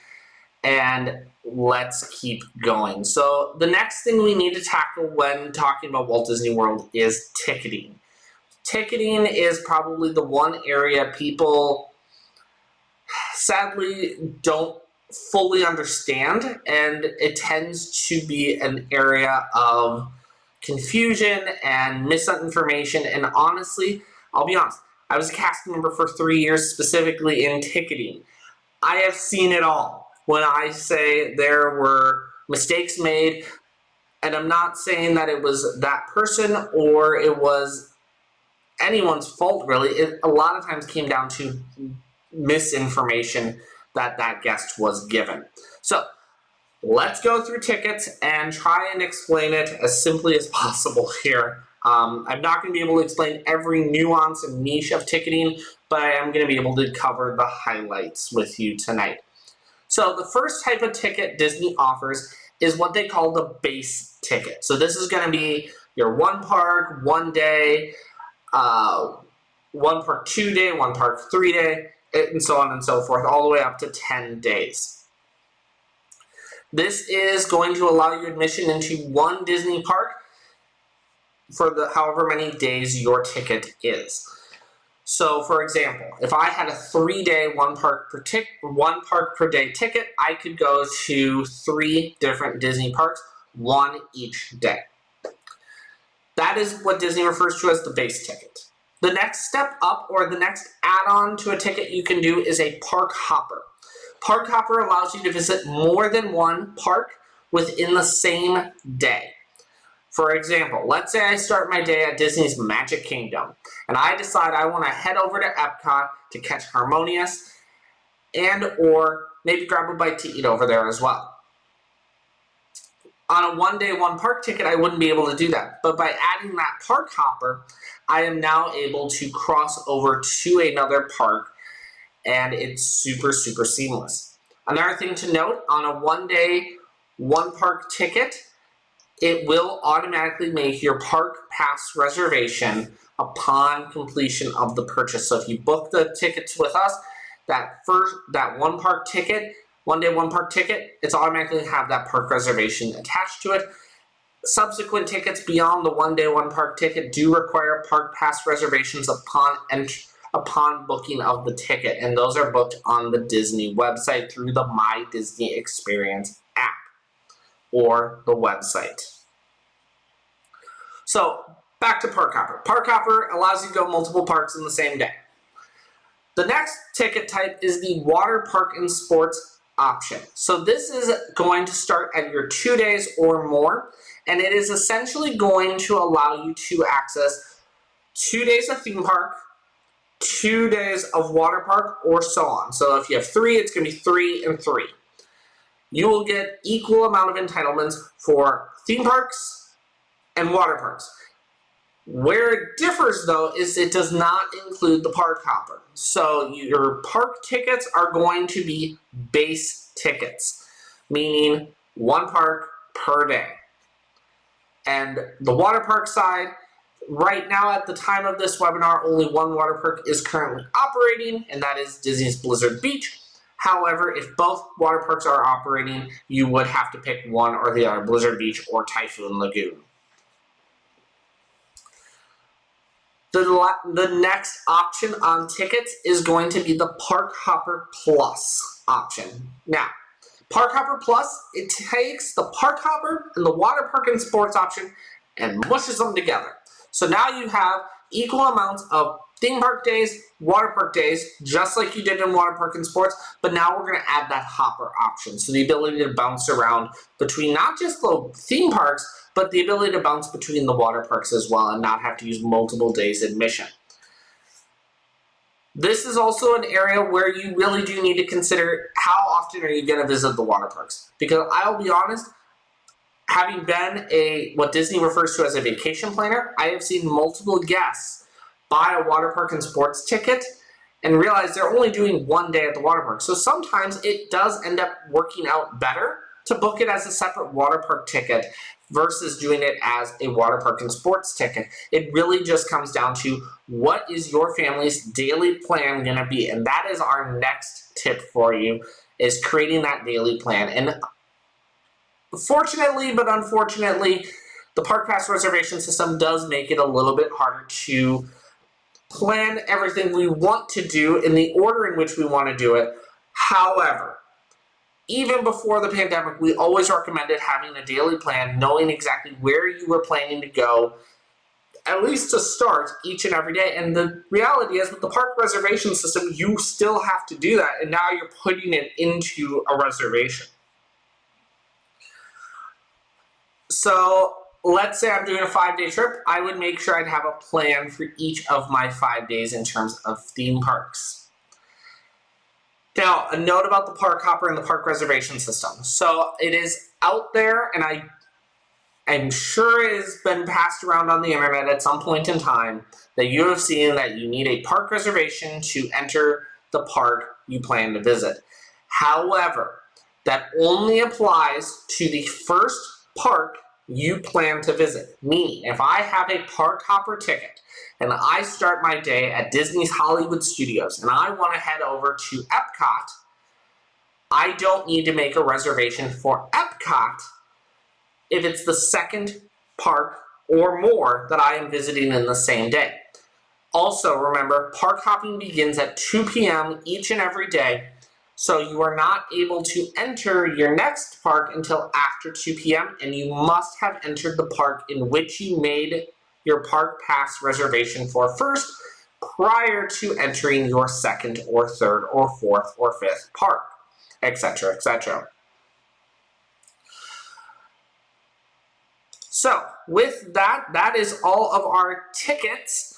And let's keep going. So the next thing we need to tackle when talking about Walt Disney World is ticketing. Ticketing is probably the one area people sadly don't fully understand, and it tends to be an area of confusion and misinformation. And honestly, I'll be honest, I was a cast member for 3 years specifically in ticketing. I have seen it all. When I say there were mistakes made, and I'm not saying that it was that person or it was anyone's fault really, it a lot of times came down to misinformation that guest was given. So let's go through tickets and try and explain it as simply as possible here. I'm not going to be able to explain every nuance and niche of ticketing, but I am going to be able to cover the highlights with you tonight. So the first type of ticket Disney offers is what they call the base ticket. So this is going to be your one park, 1 day, one park 2 day, one park 3 day, and so on and so forth, all the way up to 10 days. This is going to allow you admission into one Disney park for the however many days your ticket is. So for example, if I had a 3-day, one park per day ticket, I could go to 3 different Disney parks, 1 each day. That is what Disney refers to as the base ticket. The next step up, or the next add-on to a ticket you can do, is a park hopper. Park hopper allows you to visit more than one park within the same day. For example, let's say I start my day at Disney's Magic Kingdom, and I decide I want to head over to Epcot to catch Harmonious, and or maybe grab a bite to eat over there as well. On a 1 day, one park ticket, I wouldn't be able to do that. But by adding that park hopper, I am now able to cross over to another park, and it's super seamless. Another thing to note, on a 1 day, one park ticket, it will automatically make your park pass reservation upon completion of the purchase. So if you book the tickets with us, that one park ticket, 1 day, one park ticket, it's automatically have that park reservation attached to it. Subsequent tickets beyond the 1 day, one park ticket do require park pass reservations upon booking of the ticket, and those are booked on the Disney website through the My Disney Experience app or the website. So back to Park Hopper. Park Hopper allows you to go multiple parks in the same day. The next ticket type is the Water Park and Sports option. So this is going to start at your 2 days or more, and it is essentially going to allow you to access 2 days of theme park, 2 days of water park, or so on. So if you have 3, it's going to be 3 and 3. You will get equal amount of entitlements for theme parks and water parks. Where it differs though is it does not include the park hopper. So your park tickets are going to be base tickets, meaning one park per day. And the water park side, right now at the time of this webinar, only one water park is currently operating, and that is Disney's Blizzard Beach. However, if both water parks are operating, you would have to pick one or the other, Blizzard Beach or Typhoon Lagoon. The next option on tickets is going to be the Park Hopper Plus option. Now, Park Hopper Plus, it takes the Park Hopper and the Water Park and Sports option and mushes them together. So now you have equal amounts of theme park days, water park days, just like you did in water park and sports, but now we're going to add that hopper option. So the ability to bounce around between not just the theme parks, but the ability to bounce between the water parks as well and not have to use multiple days admission. This is also an area where you really do need to consider how often are you going to visit the water parks. Because I'll be honest, having been what Disney refers to as a vacation planner, I have seen multiple guests buy a water park and sports ticket and realize they're only doing one day at the water park. So sometimes it does end up working out better to book it as a separate water park ticket versus doing it as a water park and sports ticket. It really just comes down to what is your family's daily plan going to be, and that is our next tip for you, is creating that daily plan. And fortunately, but unfortunately, the Park Pass reservation system does make it a little bit harder to plan everything we want to do in the order in which we want to do it. However, even before the pandemic, we always recommended having a daily plan, knowing exactly where you were planning to go, at least to start each and every day. And the reality is, with the park reservation system, you still have to do that, and now you're putting it into a reservation. So let's say I'm doing a 5-day trip. I would make sure I'd have a plan for each of my 5 days in terms of theme parks. Now, a note about the park hopper and the park reservation system. So it is out there, and I'm sure it has been passed around on the internet at some point in time that you have seen that you need a park reservation to enter the park you plan to visit. However, that only applies to the first park you plan to visit. Meaning, if I have a park hopper ticket and I start my day at Disney's Hollywood Studios and I want to head over to Epcot, I don't need to make a reservation for Epcot if it's the second park or more that I am visiting in the same day. Also, remember, park hopping begins at 2 p.m. each and every day, so you are not able to enter your next park until after 2 p.m. and you must have entered the park in which you made your park pass reservation for first prior to entering your second or third or fourth or fifth park, etc., etc. So with that, that is all of our tickets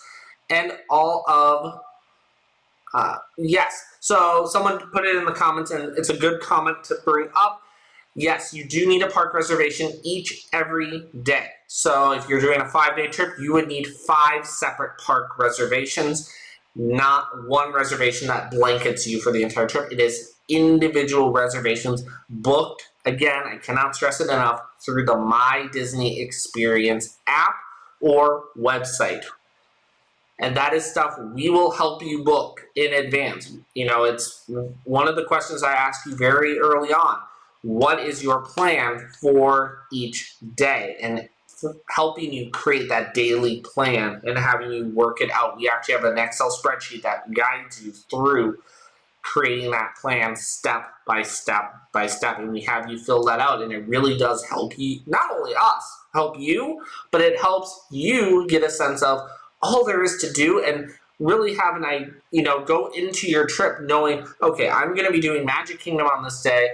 and all of, yes. So someone put it in the comments, and it's a good comment to bring up. Yes, you do need a park reservation every day. So if you're doing a 5-day trip, you would need 5 separate park reservations, not one reservation that blankets you for the entire trip. It is individual reservations booked, again, I cannot stress it enough, through the My Disney Experience app or website. And that is stuff we will help you book in advance. You know, it's one of the questions I asked you very early on. What is your plan for each day? And helping you create that daily plan and having you work it out. We actually have an Excel spreadsheet that guides you through creating that plan step by step by step, and we have you fill that out, and it really does help you, not only us, help you, but it helps you get a sense of all there is to do and really have go into your trip knowing, okay, I'm going to be doing Magic Kingdom on this day,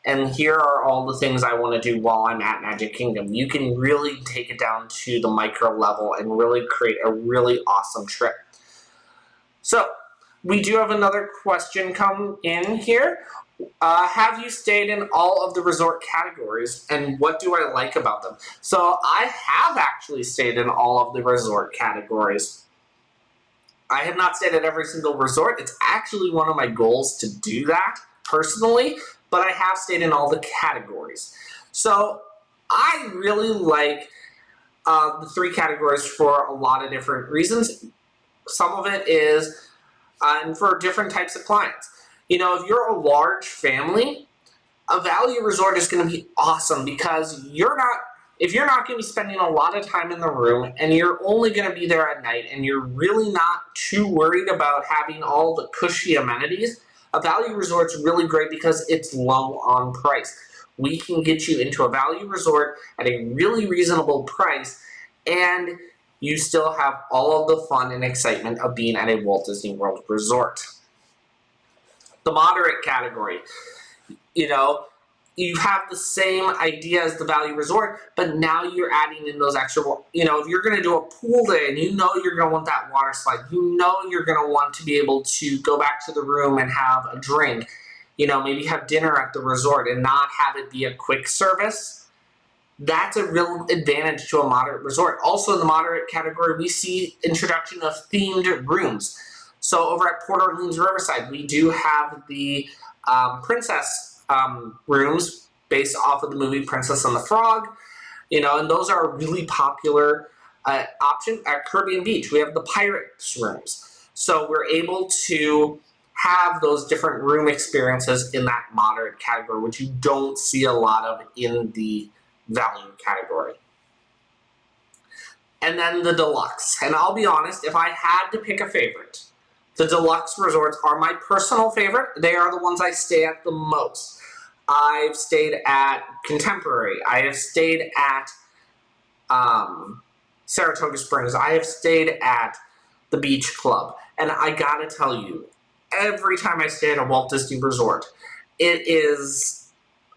and here are all the things I want to do while I'm at Magic Kingdom. You can really take it down to the micro level and really create a really awesome trip. So, we do have another question come in here. Have you stayed in all of the resort categories, and what do I like about them? So I have actually stayed in all of the resort categories. I have not stayed at every single resort. It's actually one of my goals to do that personally, but I have stayed in all the categories. So I really like the 3 categories for a lot of different reasons. Some of it is and for different types of clients. You know, if you're a large family, a value resort is going to be awesome because if you're not going to be spending a lot of time in the room and you're only going to be there at night and you're really not too worried about having all the cushy amenities, a value resort's really great because it's low on price. We can get you into a value resort at a really reasonable price, and you still have all of the fun and excitement of being at a Walt Disney World resort. The moderate category, you know, you have the same idea as the value resort, but now you're adding in those extra, you know, if you're going to do a pool day and you know you're going to want that water slide, you know you're going to want to be able to go back to the room and have a drink, you know, maybe have dinner at the resort and not have it be a quick service. That's a real advantage to a moderate resort. Also in the moderate category, we see introduction of themed rooms. So over at Port Orleans Riverside, we do have the princess rooms based off of the movie Princess and the Frog, you know, and those are a really popular option. At Caribbean Beach, we have the Pirates rooms. So we're able to have those different room experiences in that moderate category, which you don't see a lot of in the value category. And then the deluxe. And I'll be honest, if I had to pick a favorite, the deluxe resorts are my personal favorite. They are the ones I stay at the most. I've stayed at Contemporary. I have stayed at Saratoga Springs. I have stayed at the Beach Club. And I gotta tell you, every time I stay at a Walt Disney Resort, it is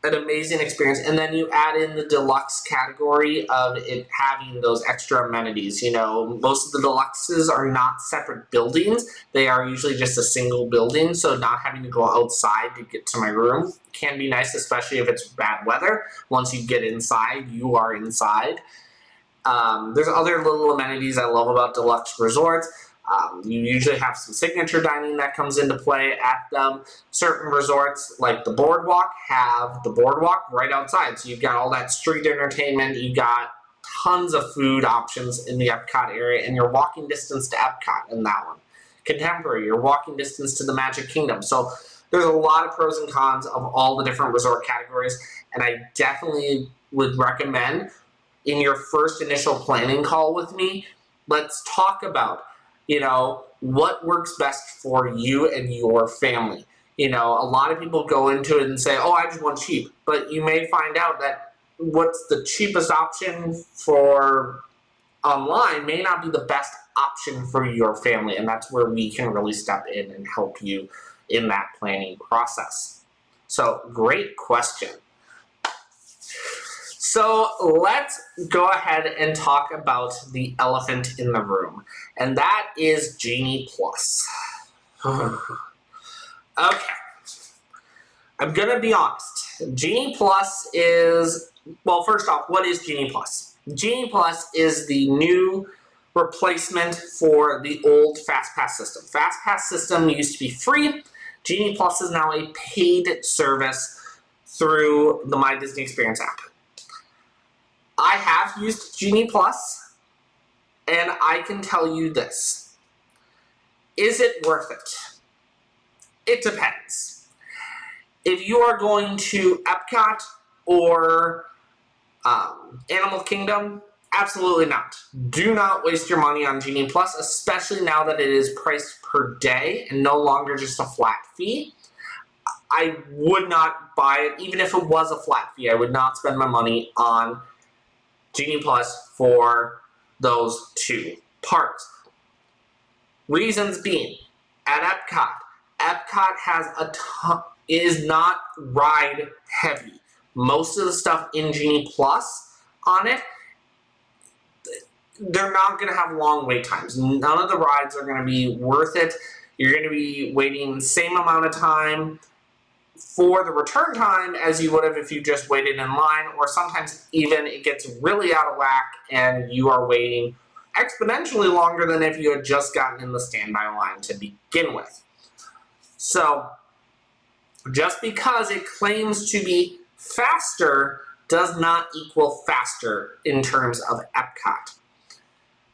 an amazing experience. And then you add in the deluxe category of it having those extra amenities. You know, most of the deluxes are not separate buildings. They are usually just a single building, so not having to go outside to get to my room can be nice, especially if it's bad weather. Once you get inside, you are inside. There's other little amenities I love about deluxe resorts. You usually have some signature dining that comes into play at them. Certain resorts, like the Boardwalk, have the Boardwalk right outside. So you've got all that street entertainment, you've got tons of food options in the Epcot area, and you're walking distance to Epcot in that one. Contemporary, you're walking distance to the Magic Kingdom. So there's a lot of pros and cons of all the different resort categories, and I definitely would recommend in your first initial planning call with me, let's talk about, you know, what works best for you and your family. You know, a lot of people go into it and say, oh, I just want cheap. But you may find out that what's the cheapest option for online may not be the best option for your family. And that's where we can really step in and help you in that planning process. So, great question. So let's go ahead and talk about the elephant in the room, and that is Genie Plus. Okay, I'm gonna be honest. Genie Plus is, well, first off, what is Genie Plus? Genie Plus is the new replacement for the old FastPass system. FastPass system used to be free. Genie Plus is now a paid service through the My Disney Experience app. I have used Genie Plus, and I can tell you this. Is it worth it? It depends. If you are going to Epcot or Animal Kingdom, absolutely not. Do not waste your money on Genie Plus, especially now that it is priced per day and no longer just a flat fee. I would not buy it, even if it was a flat fee. I would not spend my money on Genie Plus for those two parks. Reasons being, at Epcot has a ton, is not ride heavy. Most of the stuff in Genie Plus on it, they're not going to have long wait times. None of the rides are going to be worth it. You're going to be waiting the same amount of time for the return time as you would have if you just waited in line, or sometimes even it gets really out of whack and you are waiting exponentially longer than if you had just gotten in the standby line to begin with. So just because it claims to be faster does not equal faster in terms of Epcot.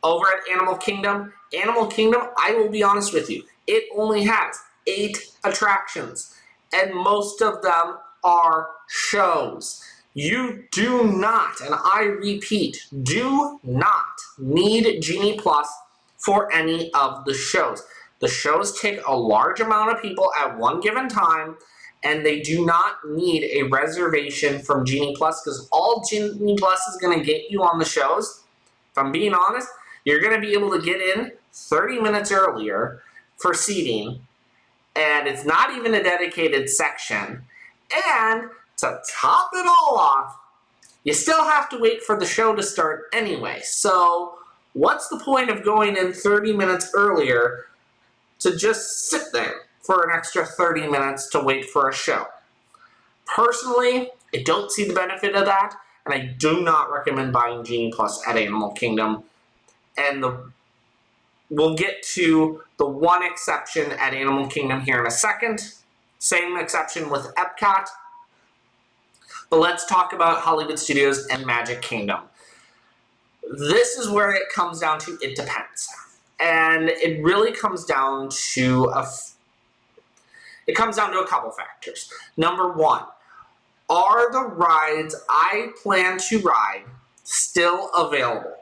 Over at Animal Kingdom, I will be honest with you, it only has 8 attractions. And most of them are shows. You do not, and I repeat, do not need Genie Plus for any of the shows. The shows take a large amount of people at one given time, and they do not need a reservation from Genie Plus, because all Genie Plus is going to get you on the shows, if I'm being honest, You're going to be able to get in 30 minutes earlier for seating, and it's not even a dedicated section. And to top it all off, you still have to wait for the show to start anyway. So what's the point of going in 30 minutes earlier to just sit there for an extra 30 minutes to wait for a show? Personally, I don't see the benefit of that, and I do not recommend buying Genie Plus at Animal Kingdom. And we'll get to the one exception at Animal Kingdom here in a second. Same exception with Epcot. But let's talk about Hollywood Studios and Magic Kingdom. This is where it comes down to it depends. And it really comes down to a couple factors. Number one, are the rides I plan to ride still available?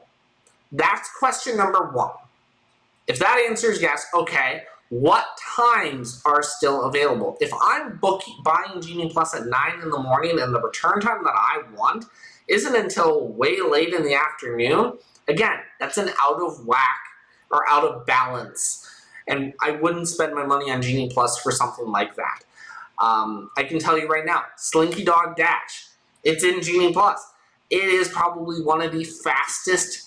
That's question number one. If that answer is yes, okay, what times are still available? If I'm buying Genie Plus at 9 in the morning and the return time that I want isn't until way late in the afternoon, again, that's an out of whack or out of balance. And I wouldn't spend my money on Genie Plus for something like that. I can tell you right now, Slinky Dog Dash, it's in Genie Plus. It is probably one of the fastest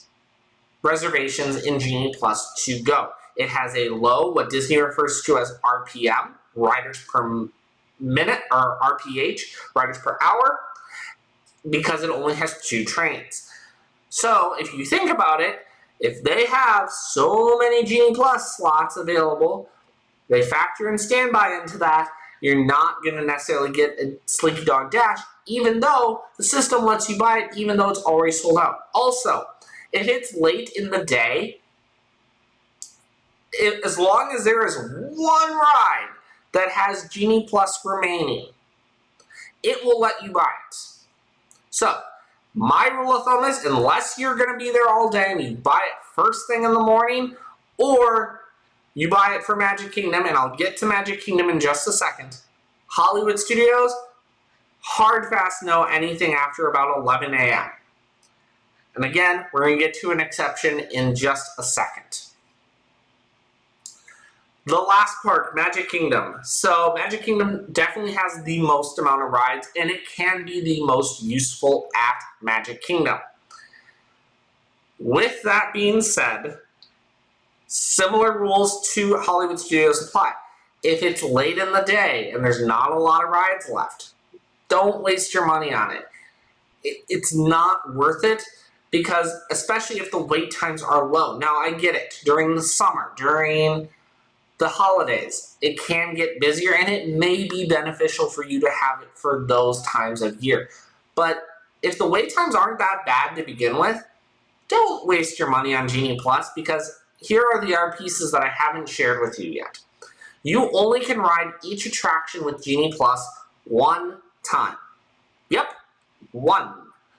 reservations in Genie Plus to go. It has a low, what Disney refers to as RPM, riders per minute, or RPH, riders per hour, because it only has 2 trains. So if you think about it, if they have so many Genie Plus slots available, they factor in standby into that, you're not going to necessarily get a Slinky Dog Dash, even though the system lets you buy it, even though it's already sold out. Also, if it's late in the day, as long as there is one ride that has Genie Plus remaining, it will let you buy it. So, my rule of thumb is, unless you're going to be there all day and you buy it first thing in the morning, or you buy it for Magic Kingdom, and I'll get to Magic Kingdom in just a second, Hollywood Studios, hard fast no anything after about 11 a.m. And again, we're going to get to an exception in just a second. The last part, Magic Kingdom. So Magic Kingdom definitely has the most amount of rides, and it can be the most useful at Magic Kingdom. With that being said, similar rules to Hollywood Studios apply. If it's late in the day and there's not a lot of rides left, don't waste your money on it. It's not worth it, because especially if the wait times are low. Now, I get it. During the summer, during the holidays, it can get busier, and it may be beneficial for you to have it for those times of year. But if the wait times aren't that bad to begin with, don't waste your money on Genie Plus, because here are the other pieces that I haven't shared with you yet. You only can ride each attraction with Genie Plus one time. Yep, one.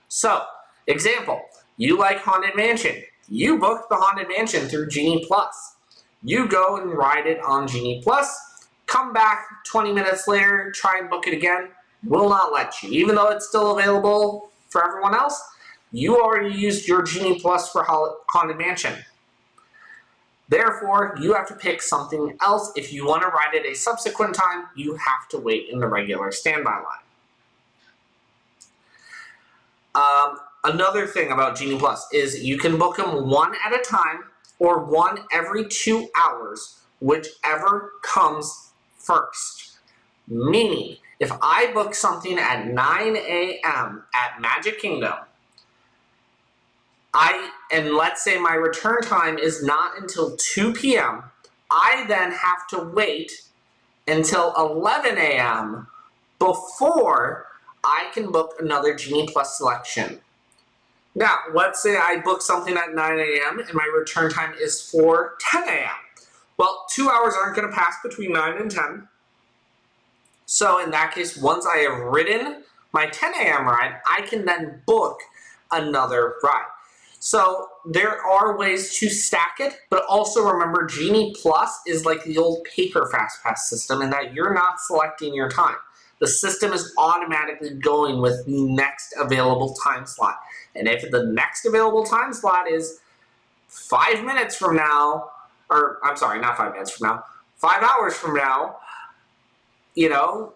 So, example, you like Haunted Mansion. You booked the Haunted Mansion through Genie Plus. You go and ride it on Genie Plus, come back 20 minutes later, try and book it again, will not let you. Even though it's still available for everyone else, you already used your Genie Plus for Haunted Mansion. Therefore, you have to pick something else. If you want to ride it a subsequent time, you have to wait in the regular standby line. Another thing about Genie Plus is you can book them one at a time, or one every 2 hours, whichever comes first. Meaning, if I book something at 9 a.m. at Magic Kingdom, and let's say my return time is not until 2 p.m., I then have to wait until 11 a.m. before I can book another Genie Plus selection. Now, let's say I book something at 9 a.m. and my return time is for 10 a.m. Well, 2 hours aren't going to pass between 9 and 10. So in that case, once I have ridden my 10 a.m. ride, I can then book another ride. So there are ways to stack it, but also remember, Genie Plus is like the old paper FastPass system in that you're not selecting your time. The system is automatically going with the next available time slot. And if the next available time slot is 5 minutes from now, or I'm sorry, not 5 minutes from now, 5 hours from now, you know,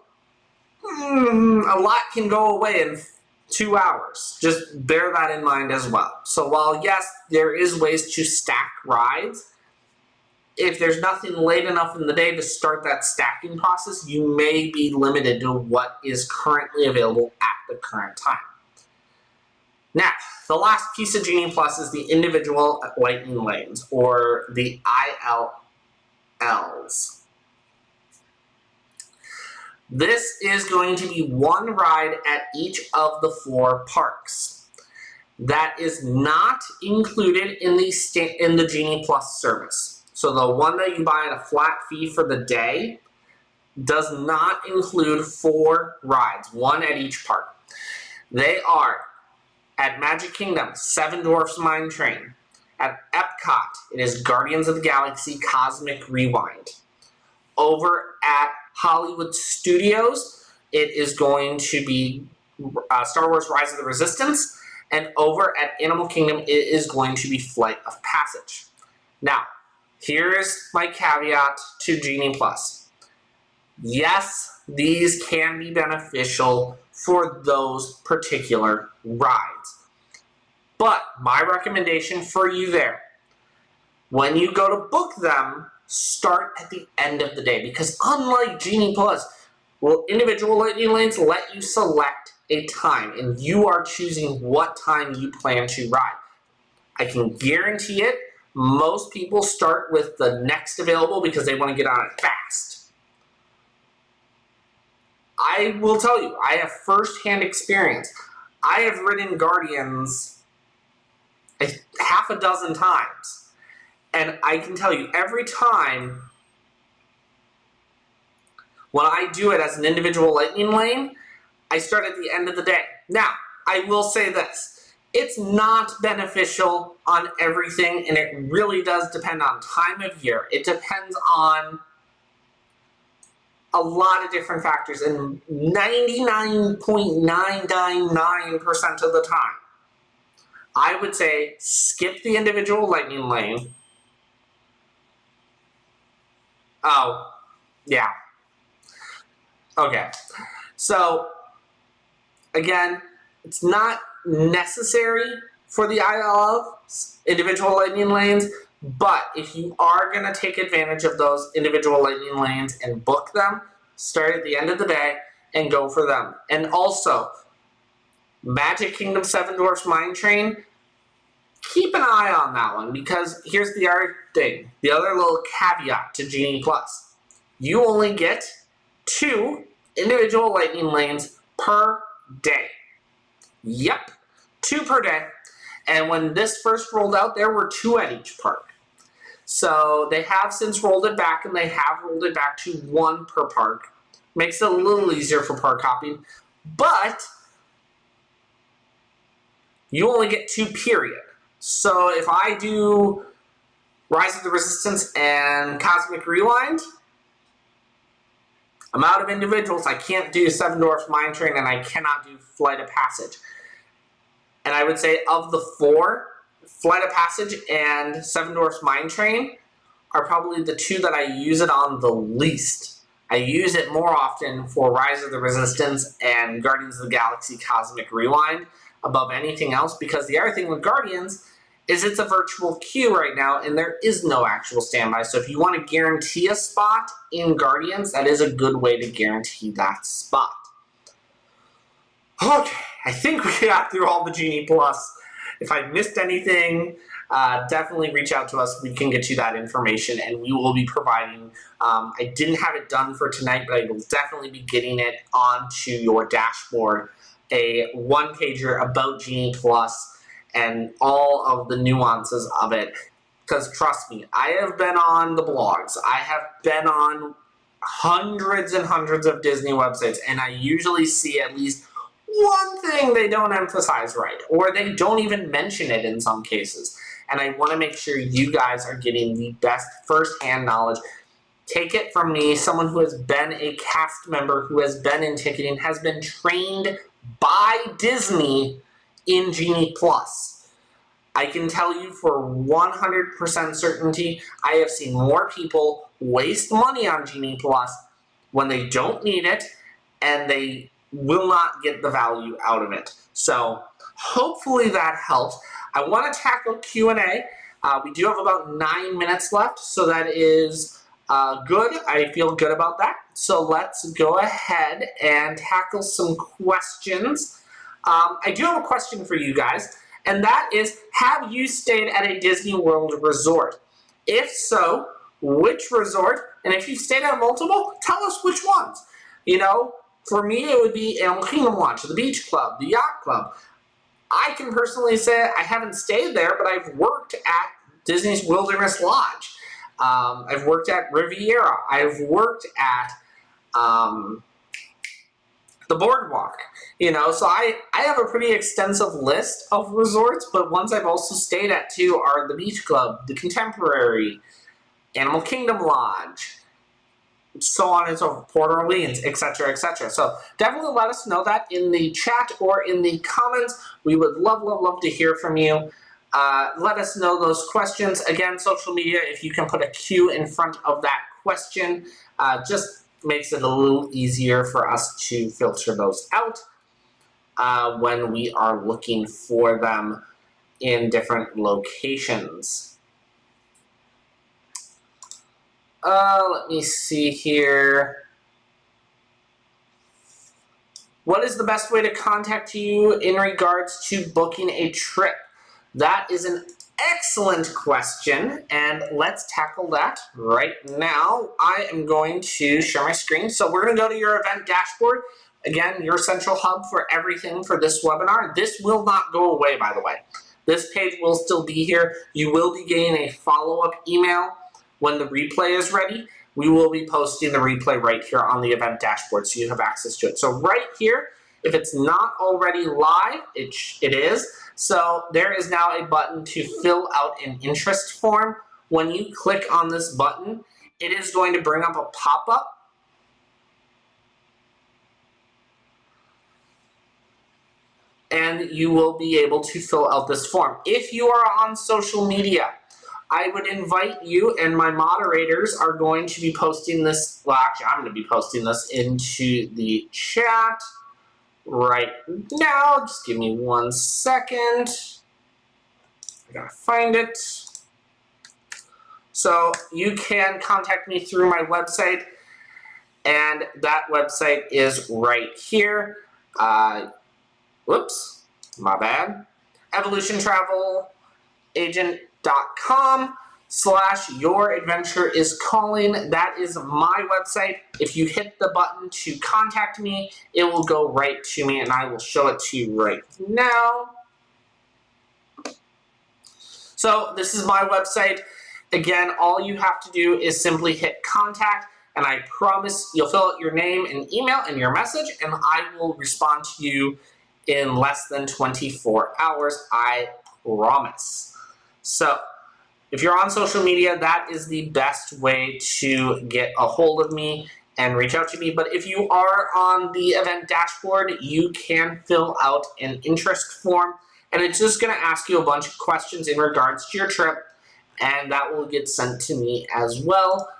a lot can go away in 2 hours. Just bear that in mind as well. So while yes, there is ways to stack rides, if there's nothing late enough in the day to start that stacking process, you may be limited to what is currently available at the current time. Now, the last piece of Genie Plus is the individual lightning lanes, or the ILLs. This is going to be one ride at each of the 4 parks. That is not included in the Genie Plus service. So the one that you buy at a flat fee for the day does not include 4 rides, one at each park. They are at Magic Kingdom, Seven Dwarfs Mine Train. At Epcot, it is Guardians of the Galaxy Cosmic Rewind. Over at Hollywood Studios, it is going to be Star Wars Rise of the Resistance. And over at Animal Kingdom, it is going to be Flight of Passage. Now, here's my caveat to Genie Plus. Yes, these can be beneficial for those particular rides. But my recommendation for you there, when you go to book them, start at the end of the day. Because unlike Genie Plus, will individual lightning lanes let you select a time, and you are choosing what time you plan to ride. I can guarantee it, most people start with the next available because they want to get on it fast. I will tell you, I have first-hand experience. I have ridden Guardians half a dozen times, and I can tell you, every time when I do it as an individual lightning lane, I start at the end of the day. Now, I will say this. It's not beneficial on everything, and it really does depend on time of year. It depends on a lot of different factors, and 99.999% of the time, I would say skip the individual lightning lane. Oh, yeah. Okay. So, again, it's not necessary for the ILL individual lightning lanes, but if you are going to take advantage of those individual lightning lanes and book them, start at the end of the day and go for them. And also, Magic Kingdom Seven Dwarfs Mine Train, keep an eye on that one, because here's the other thing, the other little caveat to Genie Plus. You only get 2 individual lightning lanes per day. Yep, 2 per day. And when this first rolled out, there were 2 at each park. So they have since rolled it back, and they have rolled it back to 1 per park. Makes it a little easier for park hopping, but you only get 2, period. So if I do Rise of the Resistance and Cosmic Rewind, I'm out of individuals. I can't do Seven Dwarfs Mine Train, and I cannot do Flight of Passage. And I would say of the 4, Flight of Passage and Seven Dwarfs Mine Train are probably the 2 that I use it on the least. I use it more often for Rise of the Resistance and Guardians of the Galaxy Cosmic Rewind above anything else, because the other thing with Guardians is it's a virtual queue right now, and there is no actual standby. So if you want to guarantee a spot in Guardians, that is a good way to guarantee that spot. Okay, I think we got through all the Genie Plus. If I missed anything, definitely reach out to us. We can get you that information, and we will be providing. I didn't have it done for tonight, but I will definitely be getting it onto your dashboard. A one-pager about Genie Plus and all of the nuances of it. Because trust me, I have been on the blogs. I have been on hundreds and hundreds of Disney websites, and I usually see at least one thing they don't emphasize right, or they don't even mention it in some cases. And I want to make sure you guys are getting the best first-hand knowledge. Take it from me, someone who has been a cast member, who has been in ticketing, has been trained by Disney in Genie Plus. I can tell you for 100% certainty, I have seen more people waste money on Genie Plus when they don't need it, and they will not get the value out of it. So hopefully that helped. I want to tackle Q&A. We do have about 9 minutes left, so that is good. I feel good about that. So let's go ahead and tackle some questions. I do have a question for you guys, and that is, have you stayed at a Disney World resort? If so, which resort? And if you've stayed at multiple, tell us which ones. You know, for me, it would be Animal Kingdom Lodge, the Beach Club, the Yacht Club. I can personally say I haven't stayed there, but I've worked at Disney's Wilderness Lodge. I've worked at Riviera. I've worked at the Boardwalk. You know, so I have a pretty extensive list of resorts, but ones I've also stayed at too are the Beach Club, the Contemporary, Animal Kingdom Lodge, so on and so forth, Port Orleans, etc., etc. So definitely let us know that in the chat or in the comments. We would love, love, love to hear from you. Let us know those questions. Again, social media, if you can put a Q in front of that question, just makes it a little easier for us to filter those out when we are looking for them in different locations. Let me see here. What is the best way to contact you in regards to booking a trip? That is an excellent question, and let's tackle that right now. I am going to share my screen. So we're going to go to your event dashboard. Again, your central hub for everything for this webinar. This will not go away, by the way. This page will still be here. You will be getting a follow-up email when the replay is ready. We will be posting the replay right here on the event dashboard, so you have access to it. So right here, if it's not already live, it is. So there is now a button to fill out an interest form. When you click on this button, it is going to bring up a pop-up. And you will be able to fill out this form. If you are on social media, I would invite you, and my moderators are going to be posting this, well actually I'm going to be posting this into the chat right now. Just give me 1 second. I gotta find it. So you can contact me through my website, and that website is right here. Whoops, my bad. evolutiontravelagent.com/youradventureiscalling. That is my website. If you hit the button to contact me, it will go right to me, and I will show it to you right now. So this is my website. Again, all you have to do is simply hit contact, and I promise you'll fill out your name and email and your message, and I will respond to you in less than 24 hours, I promise. So if you're on social media, that is the best way to get a hold of me and reach out to me. But if you are on the event dashboard, you can fill out an interest form, and it's just going to ask you a bunch of questions in regards to your trip, and that will get sent to me as well.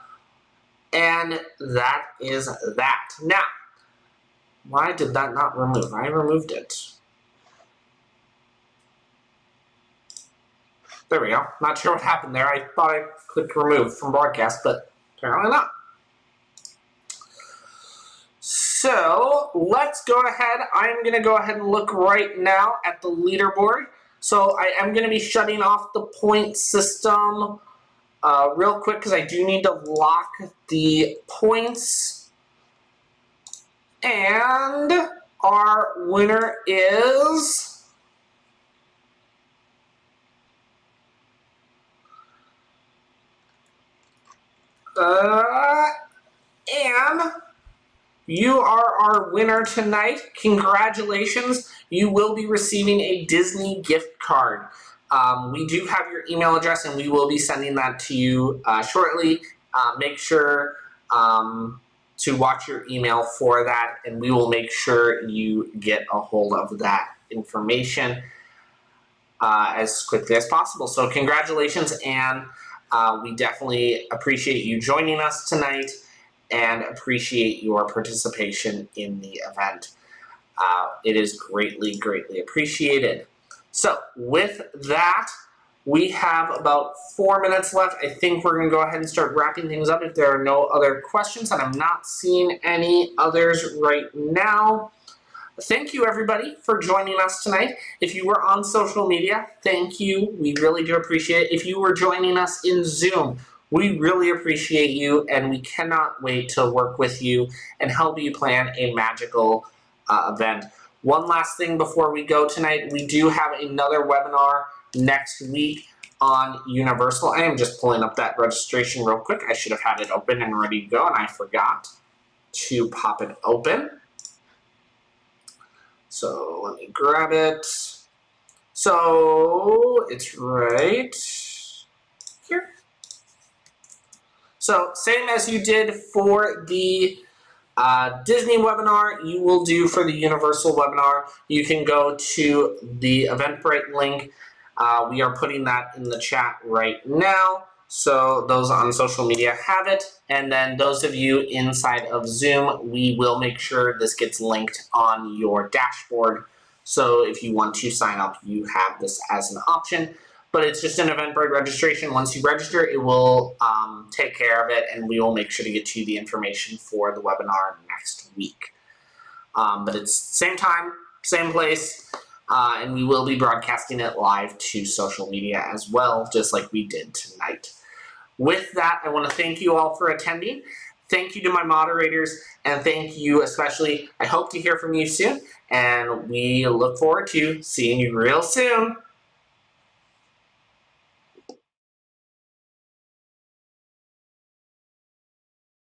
And that is that. Now, why did that not remove? I removed it. There we go. Not sure what happened there. I thought I clicked remove from broadcast, but apparently not. So let's go ahead. I'm going to go ahead and look right now at the leaderboard. So I am going to be shutting off the point system real quick because I do need to lock the points. And our winner is Anne. You are our winner tonight. Congratulations. You will be receiving a Disney gift card. We do have your email address, and we will be sending that to you shortly. Make sure to watch your email for that, and we will make sure you get a hold of that information. as quickly as possible. So congratulations, and we definitely appreciate you joining us tonight and appreciate your participation in the event. It is greatly, greatly appreciated. So with that, we have about 4 minutes left. I think we're going to go ahead and start wrapping things up if there are no other questions, and I'm not seeing any others right now. Thank you, everybody, for joining us tonight. If you were on social media, thank you. We really do appreciate it. If you were joining us in Zoom, we really appreciate you, and we cannot wait to work with you and help you plan a magical event. One last thing before we go tonight, we do have another webinar next week on Universal. I am just pulling up that registration real quick. I should have had it open and ready to go, and I forgot to pop it open. So let me grab it. So it's right here. So same as you did for the Disney webinar, you will do for the Universal webinar. You can go to the Eventbrite link. We are putting that in the chat right now. So those on social media have it. And then those of you inside of Zoom, we will make sure this gets linked on your dashboard. So if you want to sign up, you have this as an option. But it's just an Eventbrite registration. Once you register, it will take care of it, and we will make sure to get you the information for the webinar next week. But it's same time, same place, and we will be broadcasting it live to social media as well, just like we did tonight. With that, I want to thank you all for attending. Thank you to my moderators, and thank you especially. I hope to hear from you soon, and we look forward to seeing you real soon.